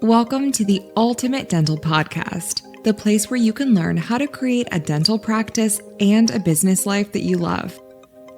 Welcome to the Ultimate Dental Podcast, the place where you can learn how to create a dental practice and a business life that you love.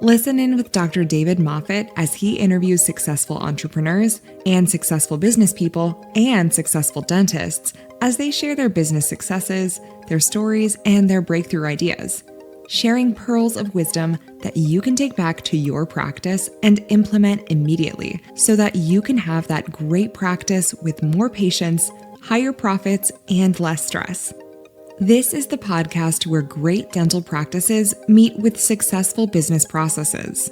Listen in with Dr. David Moffet as he interviews successful entrepreneurs and successful business people and successful dentists as they share their business successes, their stories, and their breakthrough ideas, sharing pearls of wisdom that you can take back to your practice and implement immediately so that you can have that great practice with more patients, higher profits, and less stress. This is the podcast where great dental practices meet with successful business processes.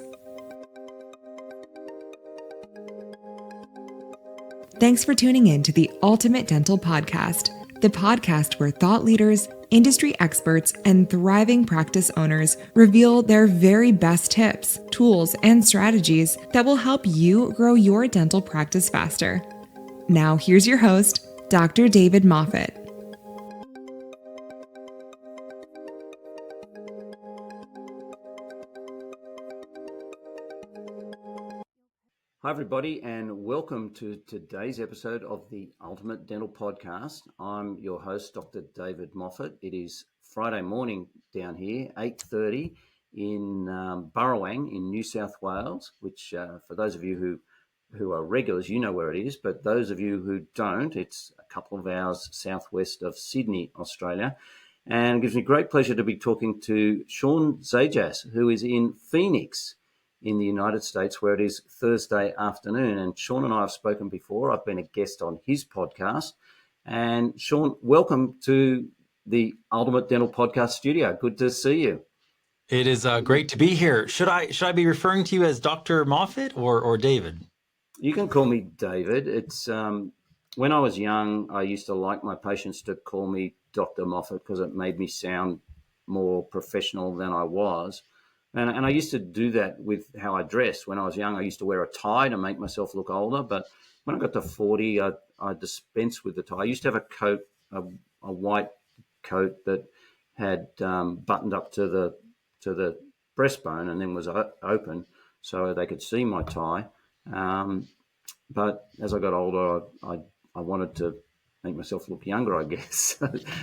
Thanks for tuning in to the Ultimate Dental Podcast, the podcast where thought leaders, industry experts, and thriving practice owners reveal their very best tips, tools, and strategies that will help you grow your dental practice faster. Now, here's your host, Dr. David Moffet. Hi, everybody, and welcome to today's episode of the Ultimate Dental Podcast. I'm your host, Dr. David Moffet. It is Friday morning down here, 8:30 in Burrowang in New South Wales, which for those of you who are regulars, you know where it is, but those of you who don't, it's a couple of hours southwest of Sydney, Australia. And it gives me great pleasure to be talking to Shawn Zajas, who is in Phoenix, in the United States, where it is Thursday afternoon. And Shawn and I have spoken before. I've been a guest on his podcast. And Shawn, welcome to the Ultimate Dental Podcast studio. Good to see you. It is great to be here. Should I be referring to you as Dr. Moffet or David? You can call me David. It's when I was young, I used to like my patients to call me Dr. Moffet because it made me sound more professional than I was. And I used to do that with how I dressed. When I was young, I used to wear a tie to make myself look older. But when I got to 40, I dispensed with the tie. I used to have a coat, a white coat that had buttoned up to the breastbone and then was open so they could see my tie. But as I got older, I wanted to make myself look younger, I guess.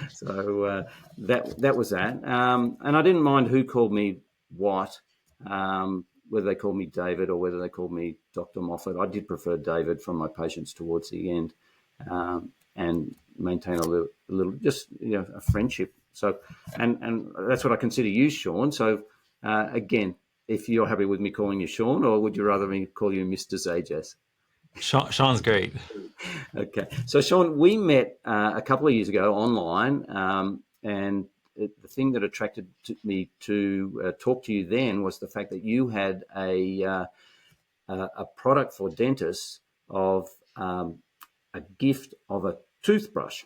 so that was that. And I didn't mind who called me what, whether they called me David or whether they called me Dr. Moffet. I did prefer David from my patients towards the end, and maintain a little just a friendship. So, and that's what I consider you, Shawn. So, again, if you're happy with me calling you Shawn, or would you rather me call you Mr. Zajas? Sean's great. Okay, so Shawn, we met a couple of years ago online, and the thing that attracted me to talk to you then was the fact that you had a product for dentists of a gift of a toothbrush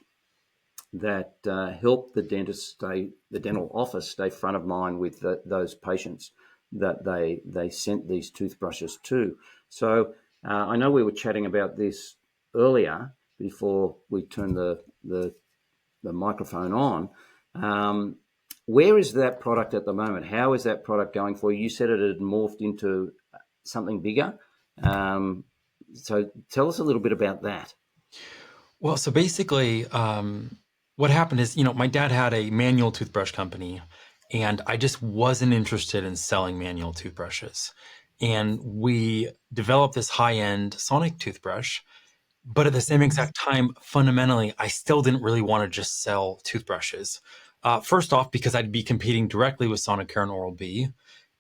that helped the dental office stay front of mind with those patients that they sent these toothbrushes to. So I know we were chatting about this earlier before we turned the microphone on. Where is that product at the moment? How is that product going for you? You said it had morphed into something bigger. So tell us a little bit about that. Well, so basically, what happened is, my dad had a manual toothbrush company, and I just wasn't interested in selling manual toothbrushes. And we developed this high-end sonic toothbrush. But at the same exact time, fundamentally, I still didn't really want to just sell toothbrushes. First off, because I'd be competing directly with Sonicare and Oral-B,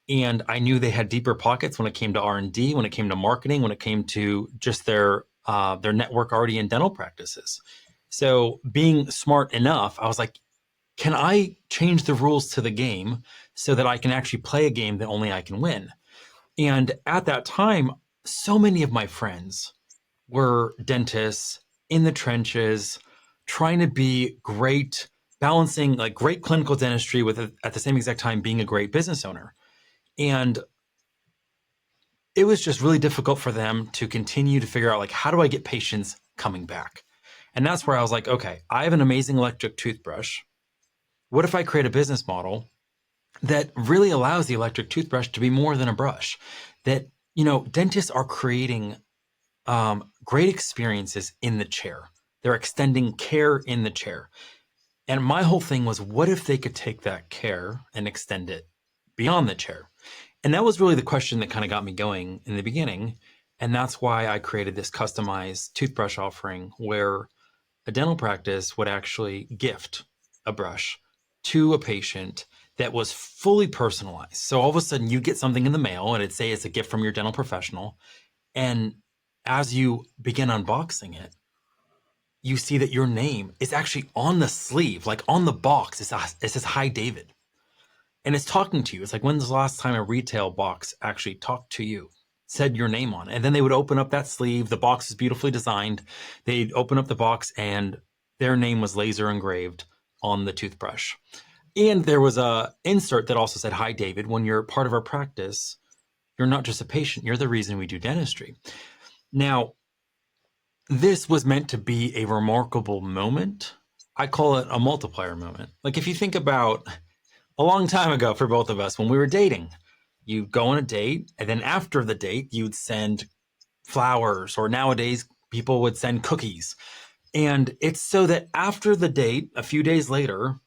and I knew they had deeper pockets when it came to R&D, when it came to marketing, when it came to just their network already in dental practices. So being smart enough, I was like, can I change the rules to the game so that I can actually play a game that only I can win? And at that time, so many of my friends were dentists in the trenches, trying to be great, balancing like great clinical dentistry with at the same exact time being a great business owner. And it was just really difficult for them to continue to figure out, like, how do I get patients coming back? And that's where I was like, okay, I have an amazing electric toothbrush. What if I create a business model that really allows the electric toothbrush to be more than a brush? That, dentists are creating great experiences in the chair. They're extending care in the chair. And my whole thing was, what if they could take that care and extend it beyond the chair? And that was really the question that kind of got me going in the beginning. And that's why I created this customized toothbrush offering where a dental practice would actually gift a brush to a patient that was fully personalized. So all of a sudden you get something in the mail and it'd say it's a gift from your dental professional. And as you begin unboxing it, you see that your name is actually on the sleeve, like on the box. It says, "Hi, David." And it's talking to you. It's like, when's the last time a retail box actually talked to you, said your name on it? And then they would open up that sleeve. The box is beautifully designed. They'd open up the box and their name was laser engraved on the toothbrush. And there was a insert that also said, "Hi, David. When you're part of our practice, you're not just a patient. You're the reason we do dentistry." Now, this was meant to be a remarkable moment. I call it a multiplier moment. Like if you think about a long time ago for both of us when we were dating, you go on a date and then after the date, you'd send flowers, or nowadays people would send cookies. And it's so that after the date, a few days later,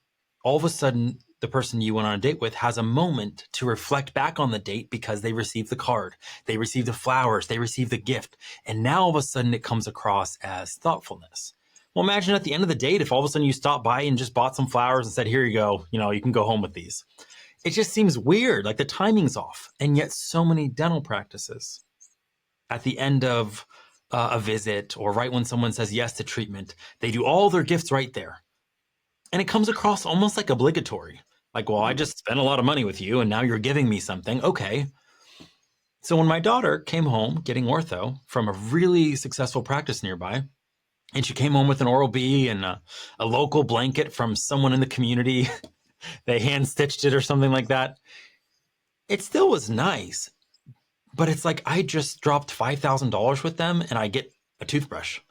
all of a sudden, the person you went on a date with has a moment to reflect back on the date because they received the card, they received the flowers, they received the gift. And now all of a sudden it comes across as thoughtfulness. Well, imagine at the end of the date, if all of a sudden you stopped by and just bought some flowers and said, "Here you go, you can go home with these." It just seems weird, like the timing's off. And yet so many dental practices at the end of a visit or right when someone says yes to treatment, they do all their gifts right there. And it comes across almost like obligatory. Like, well, I just spent a lot of money with you and now you're giving me something. Okay. So when my daughter came home getting ortho from a really successful practice nearby, and she came home with an Oral-B and a local blanket from someone in the community, they hand stitched it or something like that. It still was nice, but it's like I just dropped $5,000 with them and I get a toothbrush.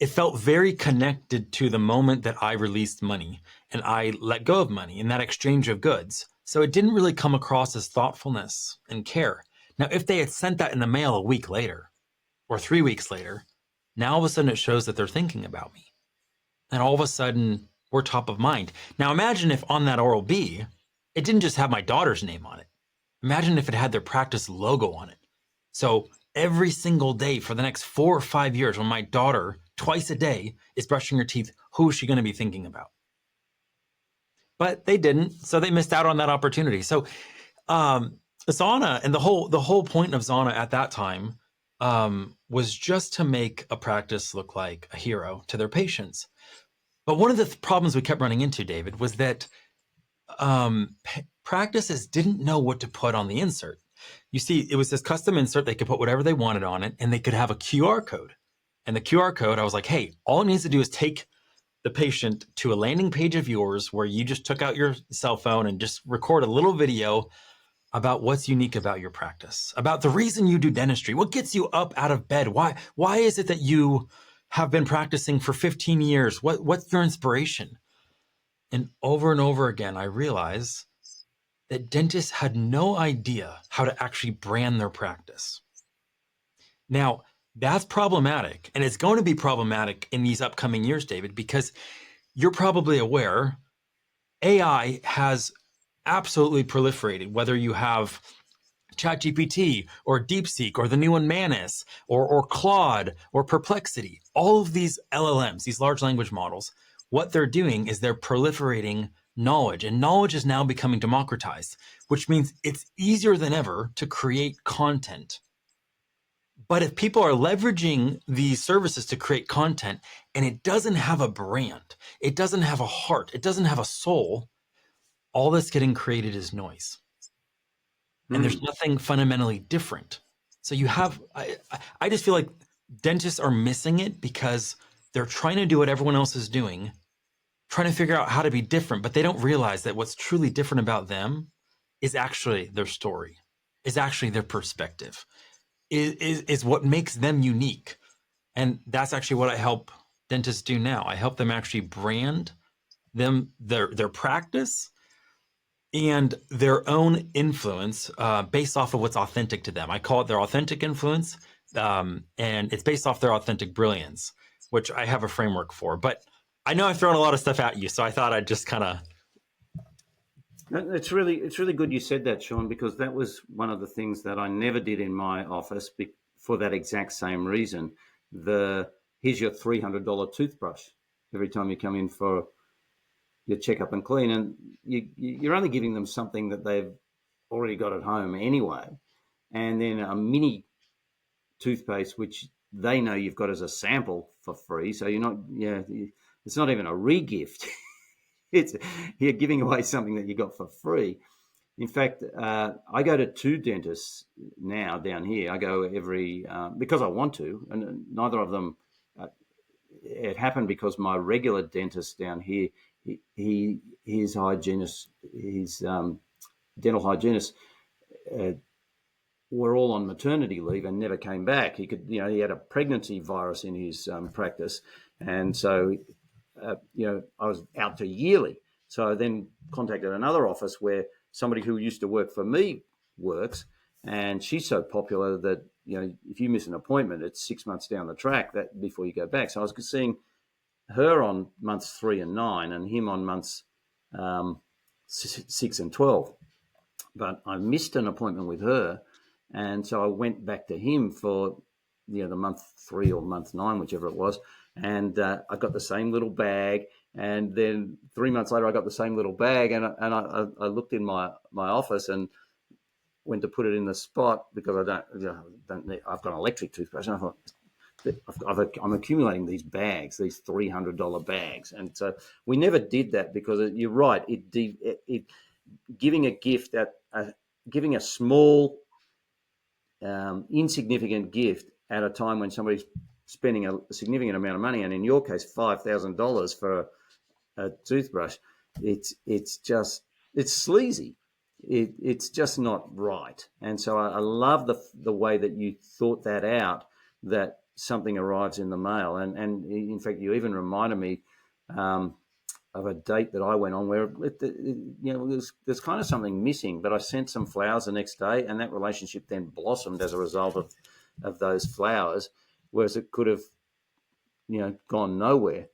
It felt very connected to the moment that I released money and I let go of money in that exchange of goods. So it didn't really come across as thoughtfulness and care. Now, if they had sent that in the mail a week later or 3 weeks later, now all of a sudden it shows that they're thinking about me. And all of a sudden we're top of mind. Now imagine if on that Oral-B, it didn't just have my daughter's name on it. Imagine if it had their practice logo on it. So every single day for the next 4 or 5 years, when my daughter twice a day is brushing her teeth, who is she going to be thinking about? But they didn't, so they missed out on that opportunity. So Zana, and the whole point of Zana at that time was just to make a practice look like a hero to their patients. But one of the problems we kept running into, David, was that practices didn't know what to put on the insert. You see, it was this custom insert. They could put whatever they wanted on it, and they could have a QR code. And the QR code, I was like, hey, all it needs to do is take the patient to a landing page of yours where you just took out your cell phone and just record a little video about what's unique about your practice, about the reason you do dentistry, what gets you up out of bed, why is it that you have been practicing for 15 years, what's your inspiration? And over again, I realized that dentists had no idea how to actually brand their practice. Now, that's problematic, and it's going to be problematic in these upcoming years, David, because you're probably aware AI has absolutely proliferated, whether you have ChatGPT or DeepSeek or the new one Manus or Claude or Perplexity. All of these LLMs, these large language models, what they're doing is they're proliferating knowledge, and knowledge is now becoming democratized, which means it's easier than ever to create content. But if people are leveraging these services to create content and it doesn't have a brand, it doesn't have a heart, it doesn't have a soul, all that's getting created is noise. And there's nothing fundamentally different. So you have, I just feel like dentists are missing it because they're trying to do what everyone else is doing, trying to figure out how to be different, but they don't realize that what's truly different about them is actually their story, is actually their perspective, is what makes them unique. And that's actually what I help dentists do now. I help them actually brand their practice and their own influence based off of what's authentic to them. I call it their authentic influence and it's based off their authentic brilliance, which I have a framework for. But I know I've thrown a lot of stuff at you, so I thought I'd just kind of. It's really good you said that, Shawn, because that was one of the things that I never did in my office for that exact same reason. Here's your $300 toothbrush every time you come in for your checkup and clean, and you're only giving them something that they've already got at home anyway, and then a mini toothpaste which they know you've got as a sample for free. So it's not even a re-gift. You're giving away something that you got for free. In fact, I go to 2 dentists now down here. I go every because I want to, and neither of them. It happened because my regular dentist down here, his hygienist, his dental hygienist, were all on maternity leave and never came back. He had a pregnancy virus in his practice, and so I was out to yearly. So I then contacted another office where somebody who used to work for me works, and she's so popular that if you miss an appointment, it's 6 months down the track that before you go back. So I was seeing her on months 3 and 9, and him on months 6 and 12. But I missed an appointment with her, and so I went back to him for the month 3 or month 9, whichever it was, and I got the same little bag. And then 3 months later, I got the same little bag, and I looked in my office and went to put it in the spot because I don't need. I've got an electric toothbrush, and I thought I'm accumulating these bags, these $300 bags, and so we never did that because you're right. It giving a gift giving a small, insignificant gift at a time when somebody's spending a significant amount of money, and in your case, $5,000 for a toothbrush, it's sleazy. It's just not right. And so I love the way that you thought that out, that something arrives in the mail. And in fact, you even reminded me of a date that I went on where there's kind of something missing, but I sent some flowers the next day, and that relationship then blossomed as a result of those flowers, whereas it could have gone nowhere.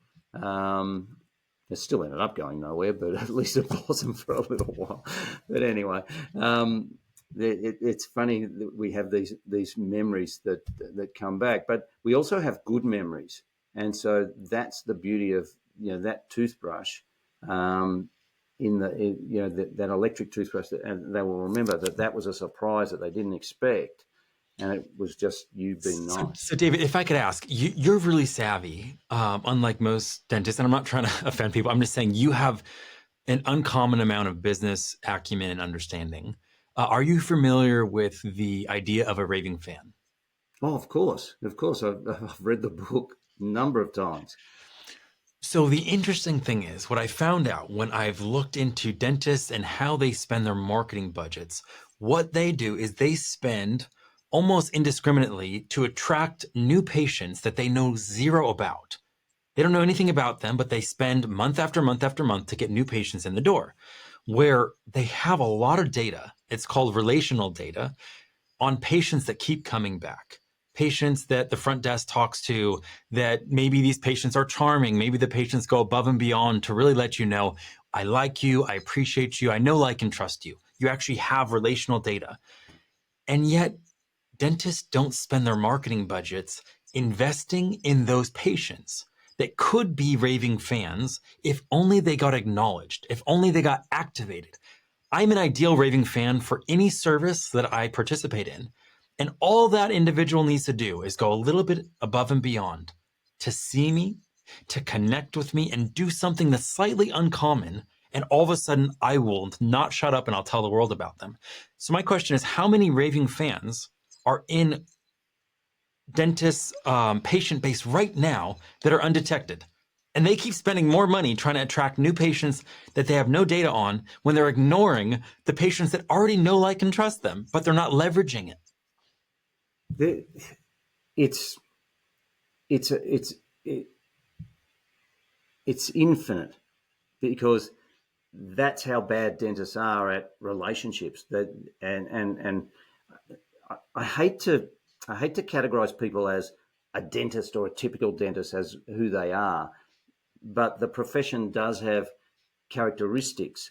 It still ended up going nowhere, but at least it blossomed for a little while. But anyway, it's funny that we have these memories that come back, but we also have good memories, and so that's the beauty of that toothbrush, that electric toothbrush, and they will remember that was a surprise that they didn't expect. And it was just you being nice. So David, if I could ask, you're really savvy, unlike most dentists, and I'm not trying to offend people. I'm just saying you have an uncommon amount of business acumen and understanding. Are you familiar with the idea of a raving fan? Oh, of course. I've read the book a number of times. So the interesting thing is, what I found out when I've looked into dentists and how they spend their marketing budgets, what they do is they spend almost indiscriminately to attract new patients that they know zero about. They don't know anything about them, but they spend month after month after month to get new patients in the door, where they have a lot of data. It's called relational data on patients that keep coming back. Patients that the front desk talks to, that maybe these patients are charming. Maybe the patients go above and beyond to really let you know, I like you, I appreciate you, I know, like, and trust you. You actually have relational data. And yet, dentists don't spend their marketing budgets investing in those patients that could be raving fans if only they got acknowledged, if only they got activated. I'm an ideal raving fan for any service that I participate in. And all that individual needs to do is go a little bit above and beyond to see me, to connect with me, and do something that's slightly uncommon. And all of a sudden, I will not shut up and I'll tell the world about them. So my question is, how many raving fans are in dentists' patient base right now that are undetected? And they keep spending more money trying to attract new patients that they have no data on when they're ignoring the patients that already know, like, and trust them, but they're not leveraging it. It's infinite, because that's how bad dentists are at relationships. And I hate to I hate to categorize people as a dentist or a typical dentist as who they are, but the profession does have characteristics.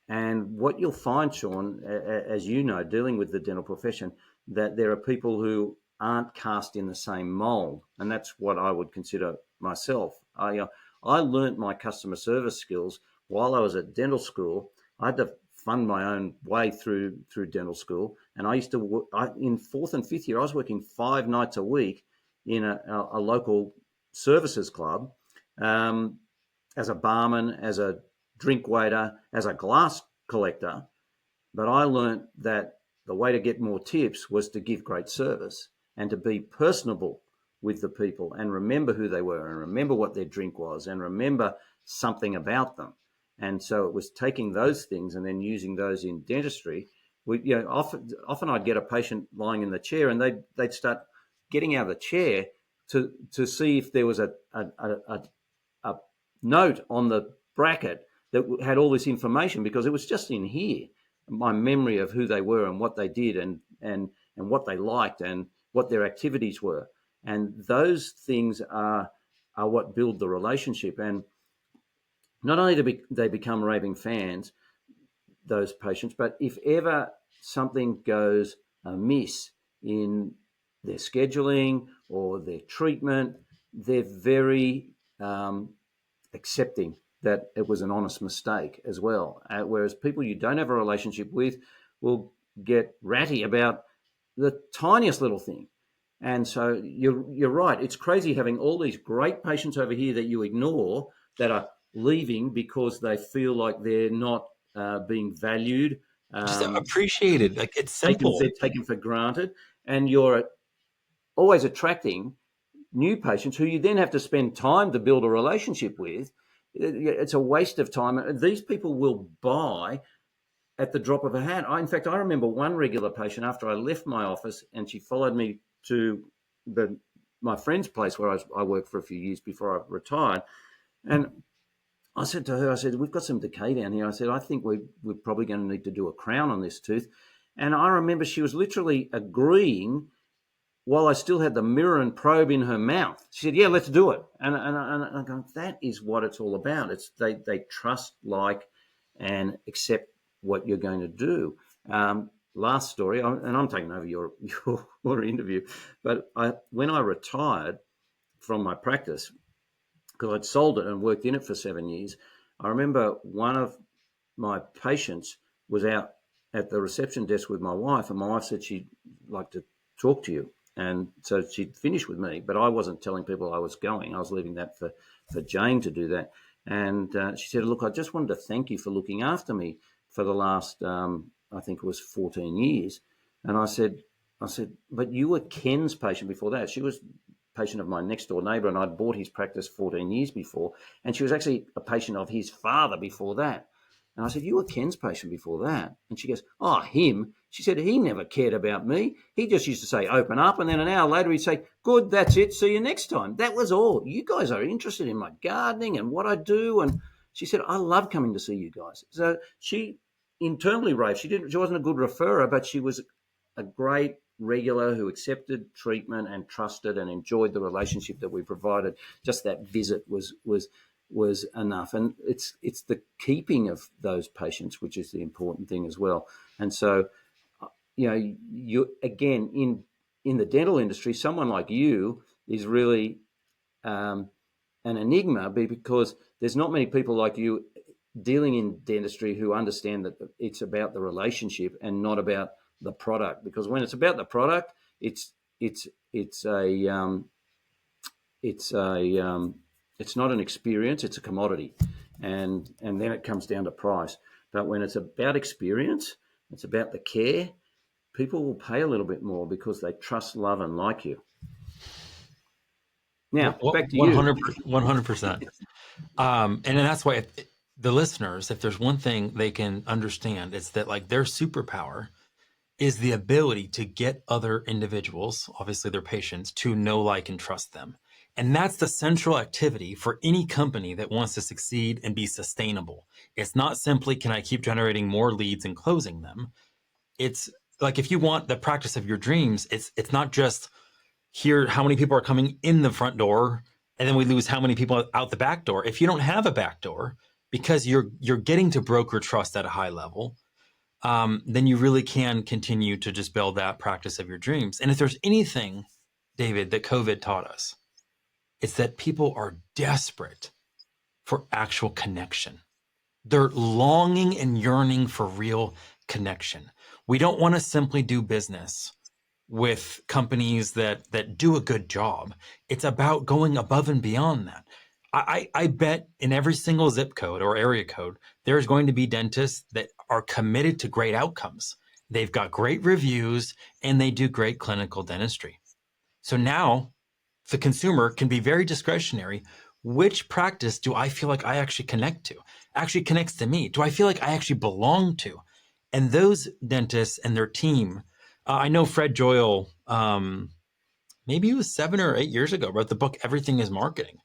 And what you'll find, Shawn, as you know, dealing with the dental profession, that there are people who aren't cast in the same mold. And that's what I would consider myself. I learnt my customer service skills while I was at dental school. I had to fund my own way through dental school. And I used to work, in fourth and fifth year, I was working 5 nights a week in a local services club, as a barman, as a drink waiter, as a glass collector. But I learnt that the way to get more tips was to give great service and to be personable with the people and remember who they were and remember what their drink was and remember something about them. And so it was taking those things and then using those in dentistry. Often I'd get a patient lying in the chair and they'd start getting out of the chair to see if there was a note on the bracket that had all this information, because it was just in here, my memory of who they were and what they did and what they liked and what their activities were. And those things are what build the relationship. And not only do they become raving fans, those patients, but if ever something goes amiss in their scheduling or their treatment, they're very accepting that it was an honest mistake as well. Whereas people you don't have a relationship with will get ratty about the tiniest little thing. And so you're right. It's crazy having all these great patients over here that you ignore that are leaving because they feel like they're not being valued. Just appreciated. Like, it's simple. They're taken for granted. And you're always attracting new patients who you then have to spend time to build a relationship with. It's a waste of time. These people will buy at the drop of a hat. In fact, I remember one regular patient after I left my office, and she followed me to my friend's place where I worked for a few years before I retired. And I said to her, we've got some decay down here. I said, I think we're probably going to need to do a crown on this tooth. And I remember she was literally agreeing while I still had the mirror and probe in her mouth. She said, yeah, let's do it. And I go, that is what it's all about. It's they trust, like, and accept what you're going to do. Last story, and I'm taking over your interview, but when I retired from my practice, because I'd sold it and worked in it for 7 years, I remember one of my patients was out at the reception desk with my wife, and my wife said she'd like to talk to you. And so she'd finished with me, but I wasn't telling people I was going. I was leaving that for Jane to do that. And she said, look, I just wanted to thank you for looking after me for the last, I think it was 14 years. And I said, but you were Ken's patient before that. She was a patient of my next door neighbour, and I'd bought his practice 14 years before. And she was actually a patient of his father before that. And I said, you were Ken's patient before that. And she goes, oh, him? She said, he never cared about me. He just used to say, open up. And then an hour later, he'd say, good, that's it. See you next time. That was all. You guys are interested in my gardening and what I do. And she said, I love coming to see you guys. So she internally raved. She wasn't a good referrer, but she was a great regular who accepted treatment and trusted and enjoyed the relationship that we provided. Just that visit was enough. And it's the keeping of those patients, which is the important thing as well. And so, you again, in the dental industry, someone like you is really an enigma, because there's not many people like you dealing in dentistry who understand that it's about the relationship and not about the product. Because when it's about the product, it's not an experience, it's a commodity. And then it comes down to price. But when it's about experience, it's about the care, people will pay a little bit more because they trust, love, and like you. Now, back to 100%. And then that's why the listeners, if there's one thing they can understand, it's that, like, their superpower is the ability to get other individuals, obviously their patients, to know, like, and trust them. And that's the central activity for any company that wants to succeed and be sustainable. It's not simply, can I keep generating more leads and closing them? It's like if you want the practice of your dreams, it's not just here how many people are coming in the front door and then we lose how many people out the back door. If you don't have a back door because you're getting to broker trust at a high level, then you really can continue to just build that practice of your dreams. And if there's anything, David, that COVID taught us, it's that people are desperate for actual connection. They're longing and yearning for real connection. We don't want to simply do business with companies that do a good job. It's about going above and beyond that. I bet in every single zip code or area code, there's going to be dentists that are committed to great outcomes. They've got great reviews and they do great clinical dentistry. So now the consumer can be very discretionary. Which practice do I feel like I actually connect to? Actually connects to me? Do I feel like I actually belong to? And those dentists and their team, I know Fred Joyle, maybe it was 7 or 8 years ago, wrote the book, Everything is Marketing.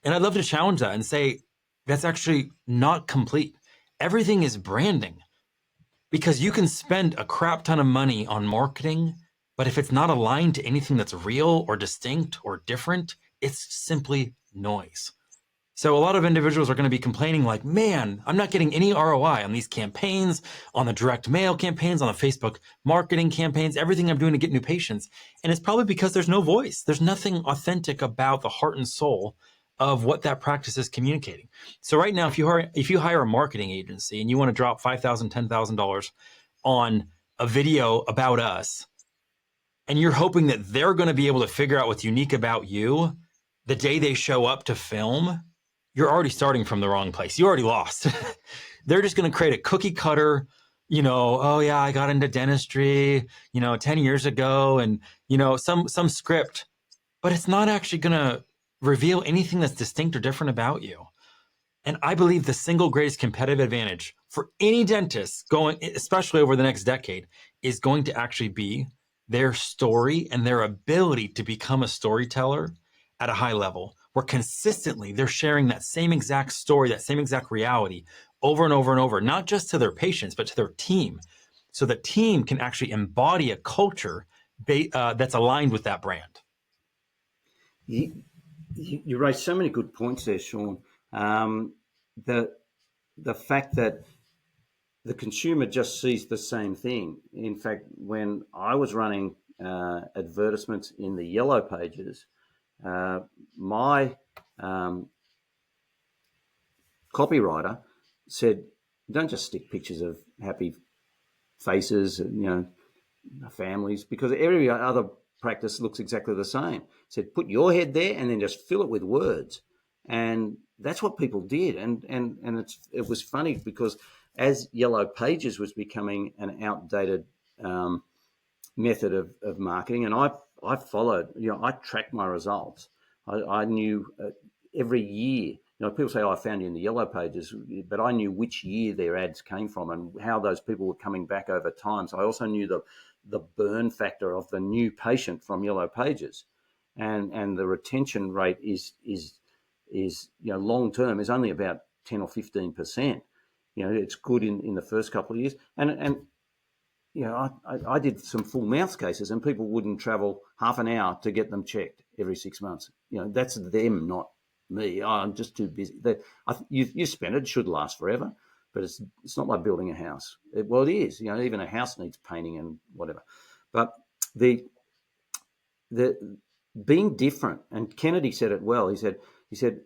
And I'd love to challenge that and say, that's actually not complete. Everything is branding, because you can spend a crap ton of money on marketing, but if it's not aligned to anything that's real or distinct or different, it's simply noise. So a lot of individuals are going to be complaining like, man, I'm not getting any ROI on these campaigns, on the direct mail campaigns, on the Facebook marketing campaigns, everything I'm doing to get new patients. And it's probably because there's no voice. There's nothing authentic about the heart and soul of what that practice is communicating. So right now, if you hire a marketing agency and you want to drop $5,000, $10,000 on a video about us, and you're hoping that they're going to be able to figure out what's unique about you the day they show up to film, you're already starting from the wrong place. You already lost. They're just going to create a cookie cutter, oh yeah, I got into dentistry, 10 years ago, and, some script, but it's not actually going to reveal anything that's distinct or different about you. And I believe the single greatest competitive advantage for any dentist going, especially over the next decade, is going to actually be their story and their ability to become a storyteller at a high level, where consistently they're sharing that same exact story, that same exact reality over and over and over, not just to their patients, but to their team. So the team can actually embody a culture that's aligned with that brand. You raised so many good points there, Shawn. The fact that the consumer just sees the same thing. In fact, when I was running advertisements in the yellow pages, my copywriter said, don't just stick pictures of happy faces, families, because every other practice looks exactly the same. Said, put your head there and then just fill it with words. And that's what people did. And it was funny because as Yellow Pages was becoming an outdated method of marketing, and I followed, I tracked my results. I knew every year, people say, I found you in the Yellow Pages, but I knew which year their ads came from and how those people were coming back over time. So I also knew the burn factor of the new patient from Yellow Pages, and the retention rate is long term is only about 10 or 15%. It's good in the first couple of years, and I did some full mouth cases, and people wouldn't travel half an hour to get them checked every 6 months. That's them, not me. I'm just too busy. You spend it should last forever, but it's not like building a house. It is. Even a house needs painting and whatever. But the being different, and Kennedy said it well. He said,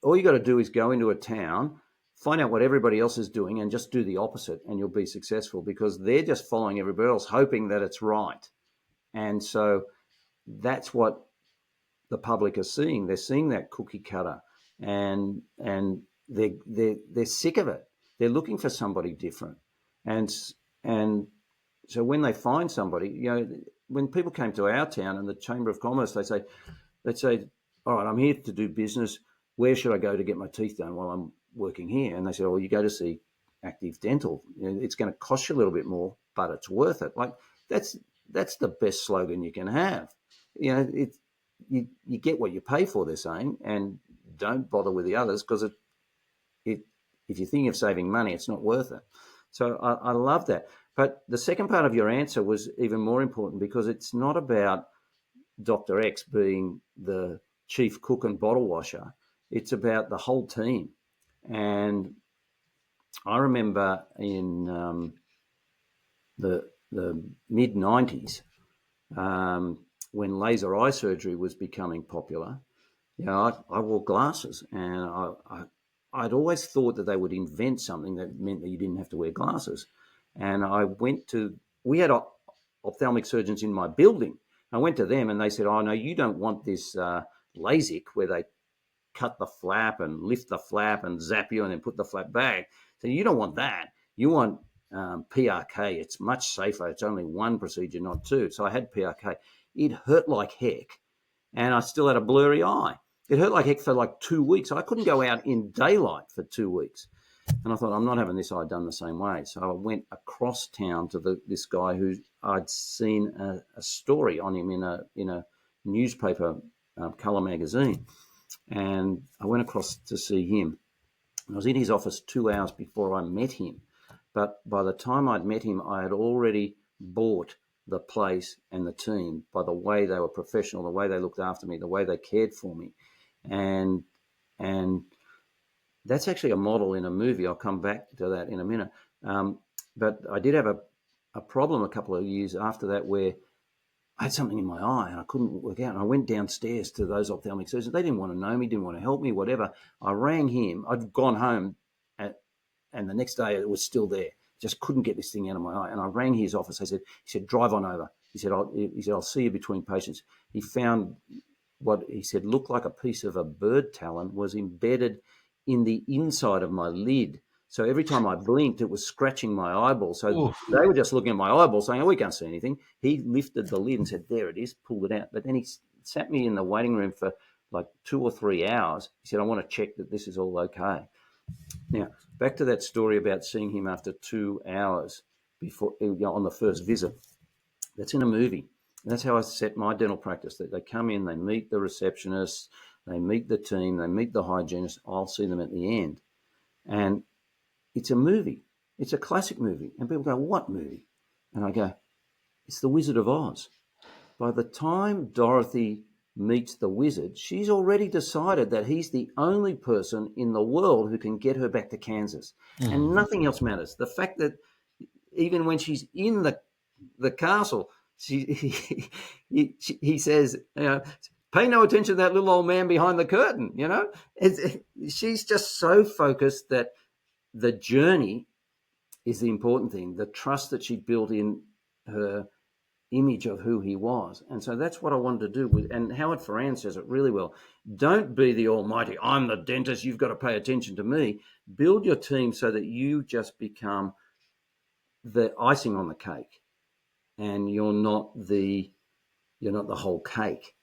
all you got to do is go into a town, find out what everybody else is doing, and just do the opposite, and you'll be successful, because they're just following everybody else, hoping that it's right. And so that's what the public are seeing. They're seeing that cookie cutter, and they're sick of it. They're looking for somebody different, and so when they find somebody, when people came to our town and the Chamber of Commerce, they'd say, all right, I'm here to do business. Where should I go to get my teeth done while I'm working here? And they said, well, you go to see Active Dental. It's going to cost you a little bit more, but it's worth it. Like that's the best slogan you can have. You get what you pay for, they're saying, and don't bother with the others, because if you're thinking of saving money, it's not worth it. So I love that. But the second part of your answer was even more important, because it's not about Dr. X being the chief cook and bottle washer. It's about the whole team. And I remember in the mid 90s, when laser eye surgery was becoming popular, I wore glasses, and I'd always thought that they would invent something that meant that you didn't have to wear glasses. And we had ophthalmic surgeons in my building. I went to them and they said, "Oh, no, you don't want this LASIK where they cut the flap and lift the flap and zap you and then put the flap back. So you don't want that. You want PRK. It's much safer. It's only one procedure, not two." So I had PRK. It hurt like heck, and I still had a blurry eye. It hurt like heck for like 2 weeks. I couldn't go out in daylight for 2 weeks. And I thought, I'm not having this eye done the same way. So I went across town to this guy who I'd seen a story on him in a newspaper colour magazine. And I went across to see him. I was in his office 2 hours before I met him. But by the time I'd met him, I had already bought the place and the team by the way they were professional, the way they looked after me, the way they cared for me. And that's actually a model in a movie. I'll come back to that in a minute. But I did have a problem a couple of years after that where I had something in my eye and I couldn't work out. And I went downstairs to those ophthalmic surgeons. They didn't want to know me, didn't want to help me, whatever. I rang him. I'd gone home and the next day it was still there. Just couldn't get this thing out of my eye. And I rang his office. He said, "Drive on over." He said, I'll see you between patients. He found what he said looked like a piece of a bird talon was embedded in the inside of my lid. So every time I blinked, it was scratching my eyeball. So Oof. they were just looking at my eyeball saying, "Oh, we can't see anything." He lifted the lid and said, "There it is," pulled it out. But then he sat me in the waiting room for like 2 or 3 hours. He said, "I want to check that this is all okay." Now, back to that story about seeing him after 2 hours before on the first visit. That's in a movie. That's how I set my dental practice. That they come in, they meet the receptionist, they meet the team, they meet the hygienist. I'll see them at the end. And it's a movie. It's a classic movie. And people go, "What movie?" And I go, "It's The Wizard of Oz." By the time Dorothy meets the wizard, she's already decided that he's the only person in the world who can get her back to Kansas. And nothing else matters. The fact that even when she's in the castle, he says, "Pay no attention to that little old man behind the curtain." She's just so focused that the journey is the important thing, the trust that she built in her image of who he was. And so that's what I wanted to do with, and Howard Ferran says it really well. Don't be the almighty, "I'm the dentist, you've got to pay attention to me." Build your team so that you just become the icing on the cake, and you're not the whole cake,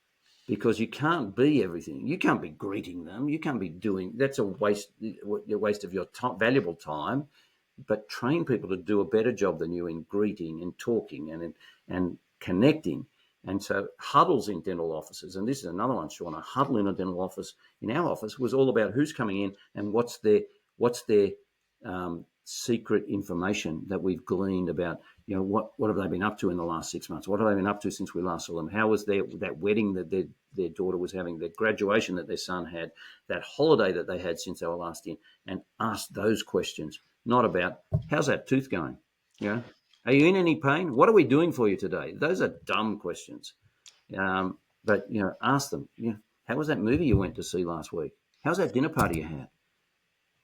because you can't be everything. You can't be greeting them. You can't be doing, that's a waste of your time, valuable time. But train people to do a better job than you in greeting and talking and connecting. And so huddles in dental offices, and this is another one, Shawn, a huddle in a dental office, in our office, was all about who's coming in and what's their secret information that we've gleaned about, what have they been up to in the last 6 months? What have they been up to since we last saw them? How was that wedding that their daughter was having, the graduation that their son had, that holiday that they had since they were last in? And ask those questions, not about, "How's that tooth going? Are you in any pain? What are we doing for you today?" Those are dumb questions. But ask them, "How was that movie you went to see last week? How's that dinner party you had?"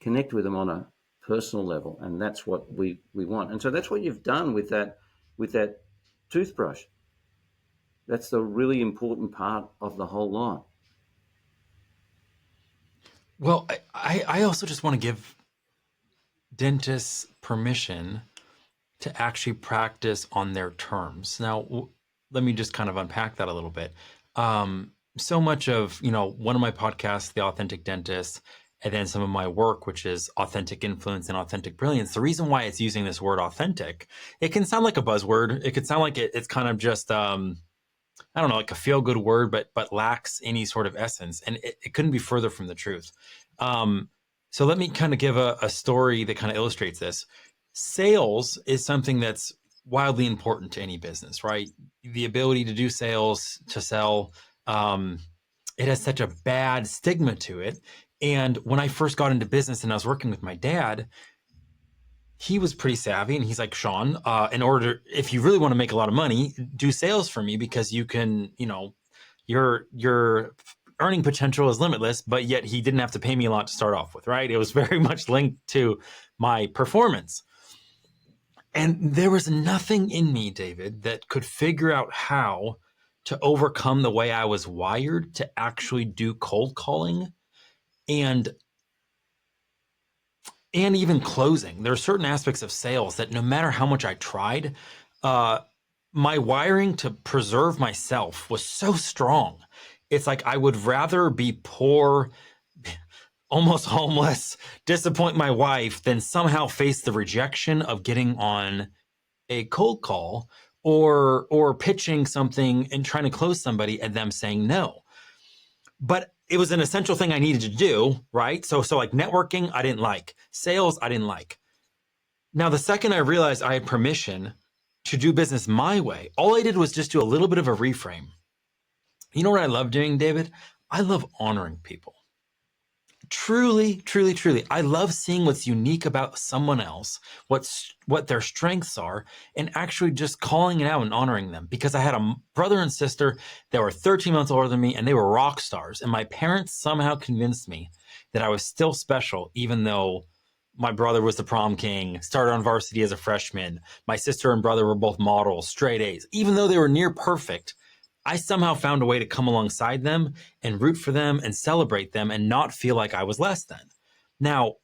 Connect with them on a personal level, and that's what we want. And so that's what you've done with that toothbrush. That's the really important part of the whole lot. Well, I also just want to give dentists permission to actually practice on their terms. Now, let me just kind of unpack that a little bit. So much of, one of my podcasts, The Authentic Dentist, and then some of my work, which is Authentic Influence and Authentic Brilliance. The reason why it's using this word authentic, it can sound like a buzzword. It could sound like it's kind of just, I don't know, like a feel-good word, but lacks any sort of essence. And it couldn't be further from the truth. So let me kind of give a story that kind of illustrates this. Sales is something that's wildly important to any business, right? The ability to do sales, to sell, it has such a bad stigma to it. And when I first got into business and I was working with my dad, he was pretty savvy, and he's like, Shawn, if you really want to make a lot of money, do sales for me, because you can, your earning potential is limitless. But yet he didn't have to pay me a lot to start off with, right? It was very much linked to my performance. And there was nothing in me, David, that could figure out how to overcome the way I was wired to actually do cold calling and even closing. There are certain aspects of sales that no matter how much I tried, my wiring to preserve myself was so strong. It's like I would rather be poor, almost homeless, disappoint my wife than somehow face the rejection of getting on a cold call or pitching something and trying to close somebody and them saying no. But it was an essential thing I needed to do, right? So like networking, I didn't like. Sales, I didn't like. Now, the second I realized I had permission to do business my way, all I did was just do a little bit of a reframe. You know what I love doing, David? I love honoring people. Truly, truly, truly. I love seeing what's unique about someone else, what their strengths are, and actually just calling it out and honoring them. Because I had a brother and sister that were 13 months older than me, and they were rock stars. And my parents somehow convinced me that I was still special, even though my brother was the prom king, started on varsity as a freshman. My sister and brother were both models, straight A's. Even though they were near perfect, I somehow found a way to come alongside them and root for them and celebrate them and not feel like I was less than. Now,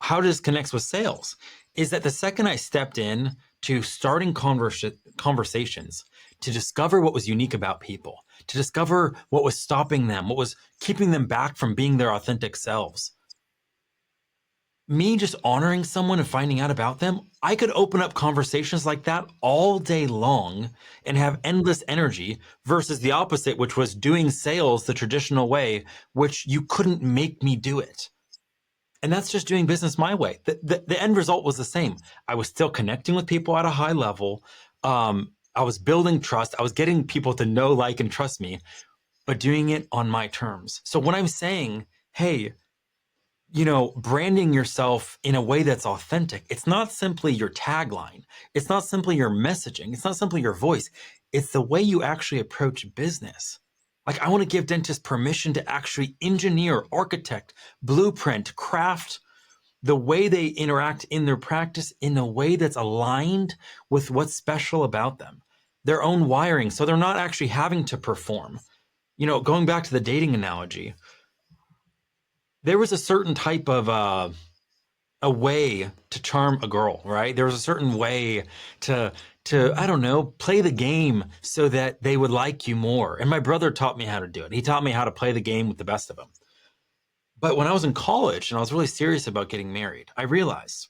how this connects with sales is that the second I stepped in to starting conversations to discover what was unique about people, to discover what was stopping them, what was keeping them back from being their authentic selves, me just honoring someone and finding out about them, I could open up conversations like that all day long and have endless energy, versus the opposite, which was doing sales the traditional way, which you couldn't make me do it. And that's just doing business my way. The end result was the same. I was still connecting with people at a high level. I was building trust. I was getting people to know, like, and trust me, but doing it on my terms. So when I'm saying, hey, branding yourself in a way that's authentic, it's not simply your tagline. It's not simply your messaging. It's not simply your voice. It's the way you actually approach business. Like, I want to give dentists permission to actually engineer, architect, blueprint, craft the way they interact in their practice in a way that's aligned with what's special about them, their own wiring. So they're not actually having to perform. Going back to the dating analogy, there was a certain type of a way to charm a girl, right? There was a certain way to I don't know, play the game so that they would like you more. And my brother taught me how to do it. He taught me how to play the game with the best of them. But when I was in college and I was really serious about getting married, I realized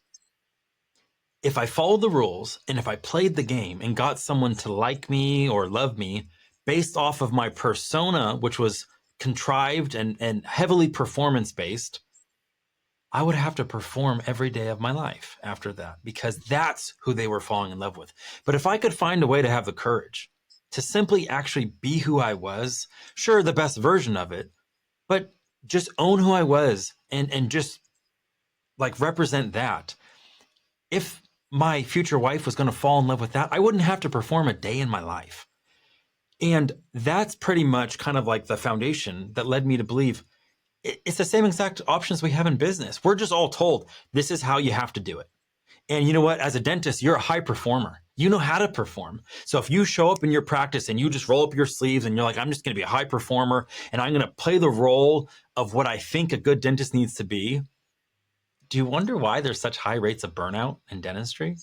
if I followed the rules and if I played the game and got someone to like me or love me based off of my persona, which was contrived and heavily performance-based, I would have to perform every day of my life after that, because that's who they were falling in love with. But if I could find a way to have the courage to simply actually be who I was, sure, the best version of it, but just own who I was and just like represent that. If my future wife was going to fall in love with that, I wouldn't have to perform a day in my life. And that's pretty much kind of like the foundation that led me to believe it's the same exact options we have in business. We're just all told this is how you have to do it. And you know what? As a dentist, you're a high performer. You know how to perform. So if you show up in your practice and you just roll up your sleeves and you're like, I'm just going to be a high performer and I'm going to play the role of what I think a good dentist needs to be, do you wonder why there's such high rates of burnout in dentistry?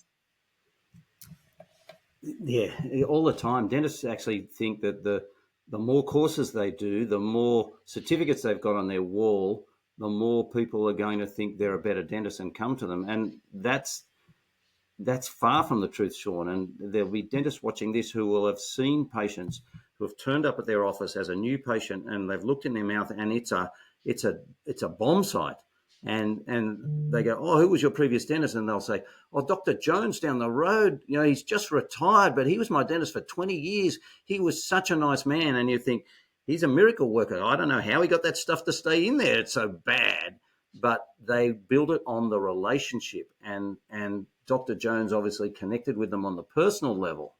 Yeah, all the time. Dentists actually think that the more courses they do, the more certificates they've got on their wall, the more people are going to think they're a better dentist and come to them. And that's far from the truth, Shawn. And there'll be dentists watching this who will have seen patients who have turned up at their office as a new patient and they've looked in their mouth and it's a bomb site. And they go, oh, who was your previous dentist? And they'll say, oh, Dr. Jones down the road. You know, he's just retired, but he was my dentist for 20 years. He was such a nice man. And you think, he's a miracle worker. I don't know how he got that stuff to stay in there. It's so bad. But they build it on the relationship. And Dr. Jones obviously connected with them on the personal level.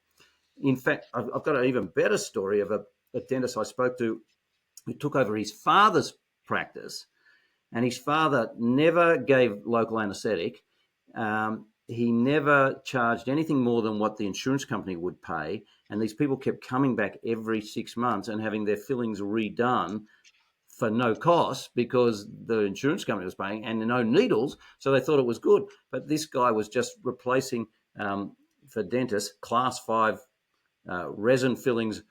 In fact, I've got an even better story of a dentist I spoke to who took over his father's practice. And his father never gave local anaesthetic. He never charged anything more than what the insurance company would pay. And these people kept coming back every 6 months and having their fillings redone for no cost because the insurance company was paying, and no needles. So they thought it was good. But this guy was just replacing, for dentists, class 5 resin fillings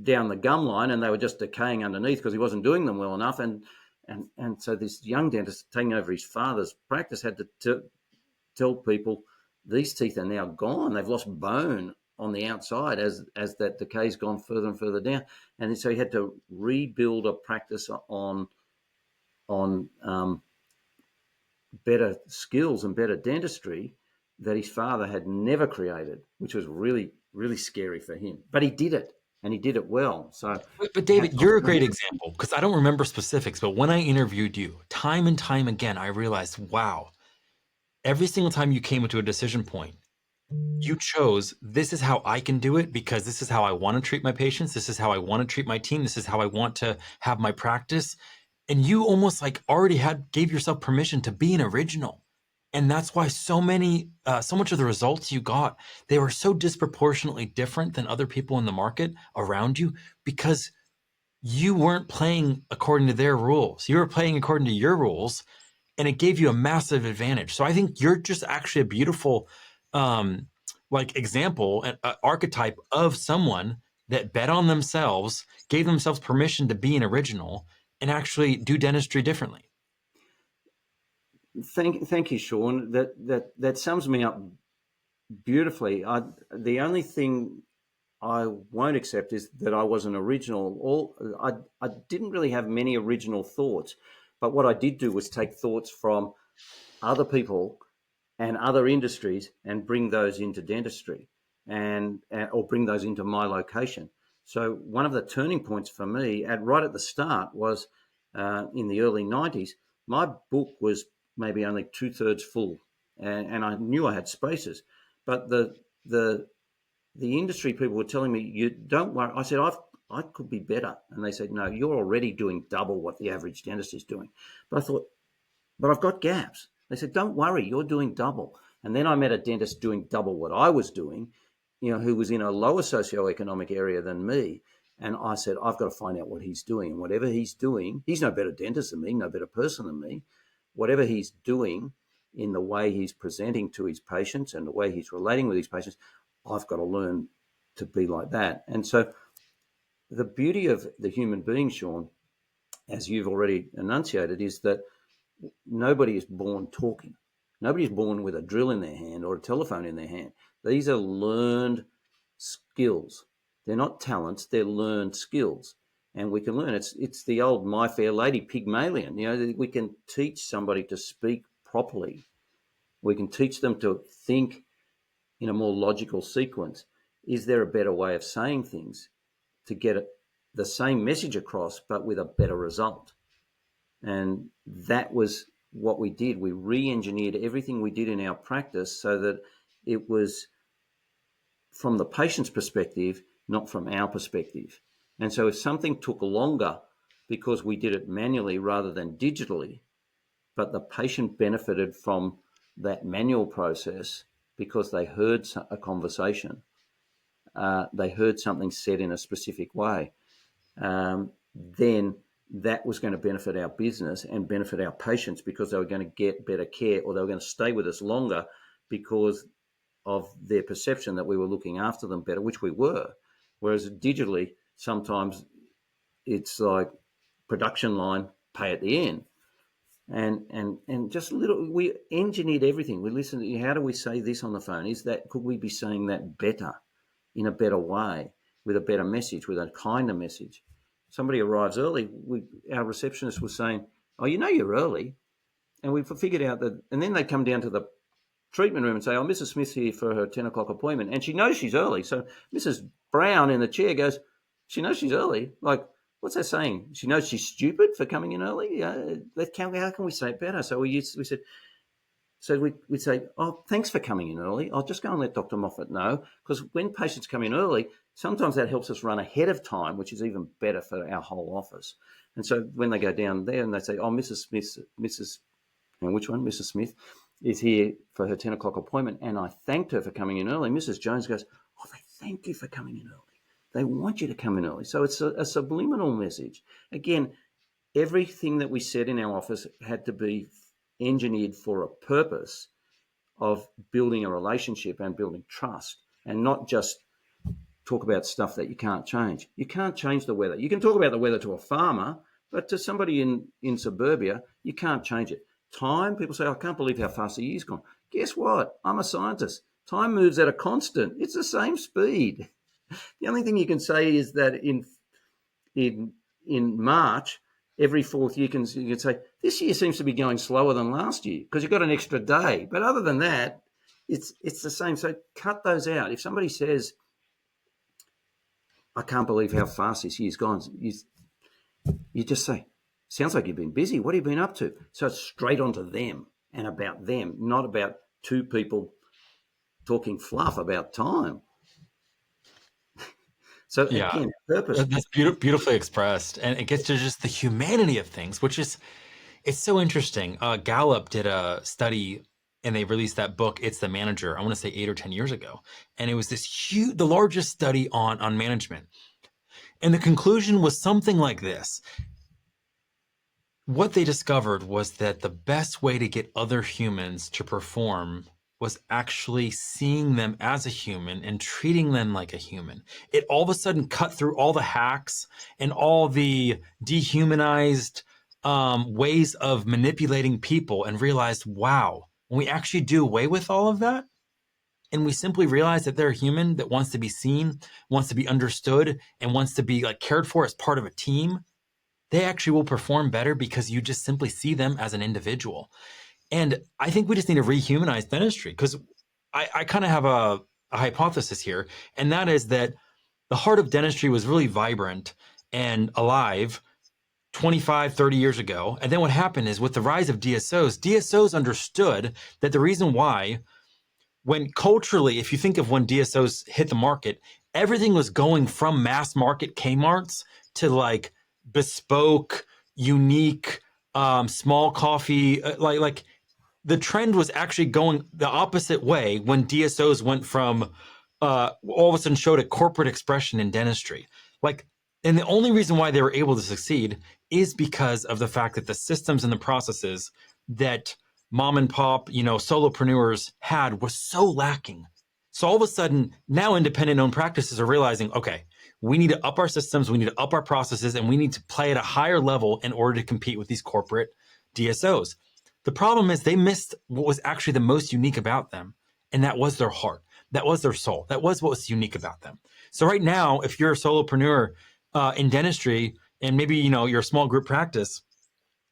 down the gum line, and they were just decaying underneath because he wasn't doing them well enough. And so this young dentist taking over his father's practice had to tell people these teeth are now gone. They've lost bone on the outside as that decay's gone further and further down. And so he had to rebuild a practice on better skills and better dentistry that his father had never created, which was really, really scary for him. But he did it, and he did it well. So, but David, you're a great example, because I don't remember specifics, but when I interviewed you, time and time again, I realized, wow, every single time you came into a decision point, you chose, this is how I can do it because this is how I want to treat my patients. This is how I want to treat my team. This is how I want to have my practice. And you almost like already gave yourself permission to be an original. And that's why so much of the results you got, they were so disproportionately different than other people in the market around you, because you weren't playing according to their rules. You were playing according to your rules, and it gave you a massive advantage. So I think you're just actually a beautiful example, an archetype of someone that bet on themselves, gave themselves permission to be an original, and actually do dentistry differently. Thank you, Shawn. That sums me up beautifully. The only thing I won't accept is that I was an original. I didn't really have many original thoughts, but what I did do was take thoughts from other people and other industries and bring those into dentistry, or bring those into my location. So one of the turning points for me, right at the start, was in the early 90s. My book was maybe only 2/3 full, and I knew I had spaces, but the industry people were telling me, "You don't worry." I said, I could be better. And they said, "No, you're already doing double what the average dentist is doing." But I thought, but I've got gaps. They said, "Don't worry, you're doing double." And then I met a dentist doing double what I was doing, who was in a lower socioeconomic area than me. And I said, I've got to find out what he's doing. And whatever he's doing, he's no better dentist than me, no better person than me. Whatever he's doing in the way he's presenting to his patients and the way he's relating with his patients, I've got to learn to be like that. And so the beauty of the human being, Shawn, as you've already enunciated, is that nobody is born talking. Nobody is born with a drill in their hand or a telephone in their hand. These are learned skills. They're not talents, they're learned skills. And we can learn. It's the old My Fair Lady Pygmalion. We can teach somebody to speak properly. We can teach them to think in a more logical sequence. Is there a better way of saying things to get the same message across, but with a better result? And that was what we did. We re-engineered everything we did in our practice so that it was from the patient's perspective, not from our perspective. And so if something took longer because we did it manually rather than digitally, but the patient benefited from that manual process because they heard a conversation, they heard something said in a specific way, then that was going to benefit our business and benefit our patients because they were going to get better care, or they were going to stay with us longer because of their perception that we were looking after them better, which we were. Whereas digitally, sometimes it's like production line, pay at the end. And just we engineered everything. We listened to, how do we say this on the phone? Could we be saying that better, in a better way, with a better message, with a kinder message? Somebody arrives early, our receptionist was saying, "Oh, you're early." And we figured out that, and then they come down to the treatment room and say, oh, Mrs. Smith's here for her 10 o'clock appointment. And she knows she's early. So Mrs. Brown in the chair goes, she knows she's early. Like, what's that saying? She knows she's stupid for coming in early? How can we say it better? So we said, so we'd say, oh, thanks for coming in early. I'll just go and let Dr. Moffat know. Because when patients come in early, sometimes that helps us run ahead of time, which is even better for our whole office. And so when they go down there and they say, oh, Mrs. Smith is here for her 10 o'clock appointment, and I thanked her for coming in early. Mrs. Jones goes, oh, they thank you for coming in early. They want you to come in early. So it's a subliminal message. Again, everything that we said in our office had to be engineered for a purpose of building a relationship and building trust, and not just talk about stuff that you can't change. You can't change the weather. You can talk about the weather to a farmer, but to somebody in suburbia, you can't change it. Time, people say, I can't believe how fast the year's gone. Guess what? I'm a scientist. Time moves at a constant. It's the same speed. The only thing you can say is that in March, every fourth year, you can say, this year seems to be going slower than last year because you've got an extra day. But other than that, it's the same. So cut those out. If somebody says, I can't believe how fast this year's gone, you just say, sounds like you've been busy. What have you been up to? So it's straight onto them and about them, not about two people talking fluff about time. So again, purpose. That's beautifully expressed. And it gets to just the humanity of things, which is, it's so interesting. Gallup did a study and they released that book, It's the Manager, I want to say 8 or 10 years ago. And it was this huge, the largest study on management. And the conclusion was something like this. What they discovered was that the best way to get other humans to perform was actually seeing them as a human and treating them like a human. It all of a sudden cut through all the hacks and all the dehumanized ways of manipulating people and realized, wow, when we actually do away with all of that, and we simply realize that they're a human that wants to be seen, wants to be understood, and wants to be like cared for as part of a team, they actually will perform better because you just simply see them as an individual. And I think we just need to rehumanize dentistry, because I kind of have a hypothesis here, and that is that the heart of dentistry was really vibrant and alive 25, 30 years ago. And then what happened is with the rise of DSOs understood that the reason why, when culturally, if you think of when DSOs hit the market, everything was going from mass market Kmart's to like bespoke, unique, small coffee, like the trend was actually going the opposite way when DSOs went from all of a sudden showed a corporate expression in dentistry. And the only reason why they were able to succeed is because of the fact that the systems and the processes that mom and pop, solopreneurs had was so lacking. So all of a sudden, now independent owned practices are realizing, okay, we need to up our systems, we need to up our processes, and we need to play at a higher level in order to compete with these corporate DSOs. The problem is they missed what was actually the most unique about them, and that was their heart. That was their soul. That was what was unique about them. So right now, if you're a solopreneur in dentistry, and maybe you're a small group practice,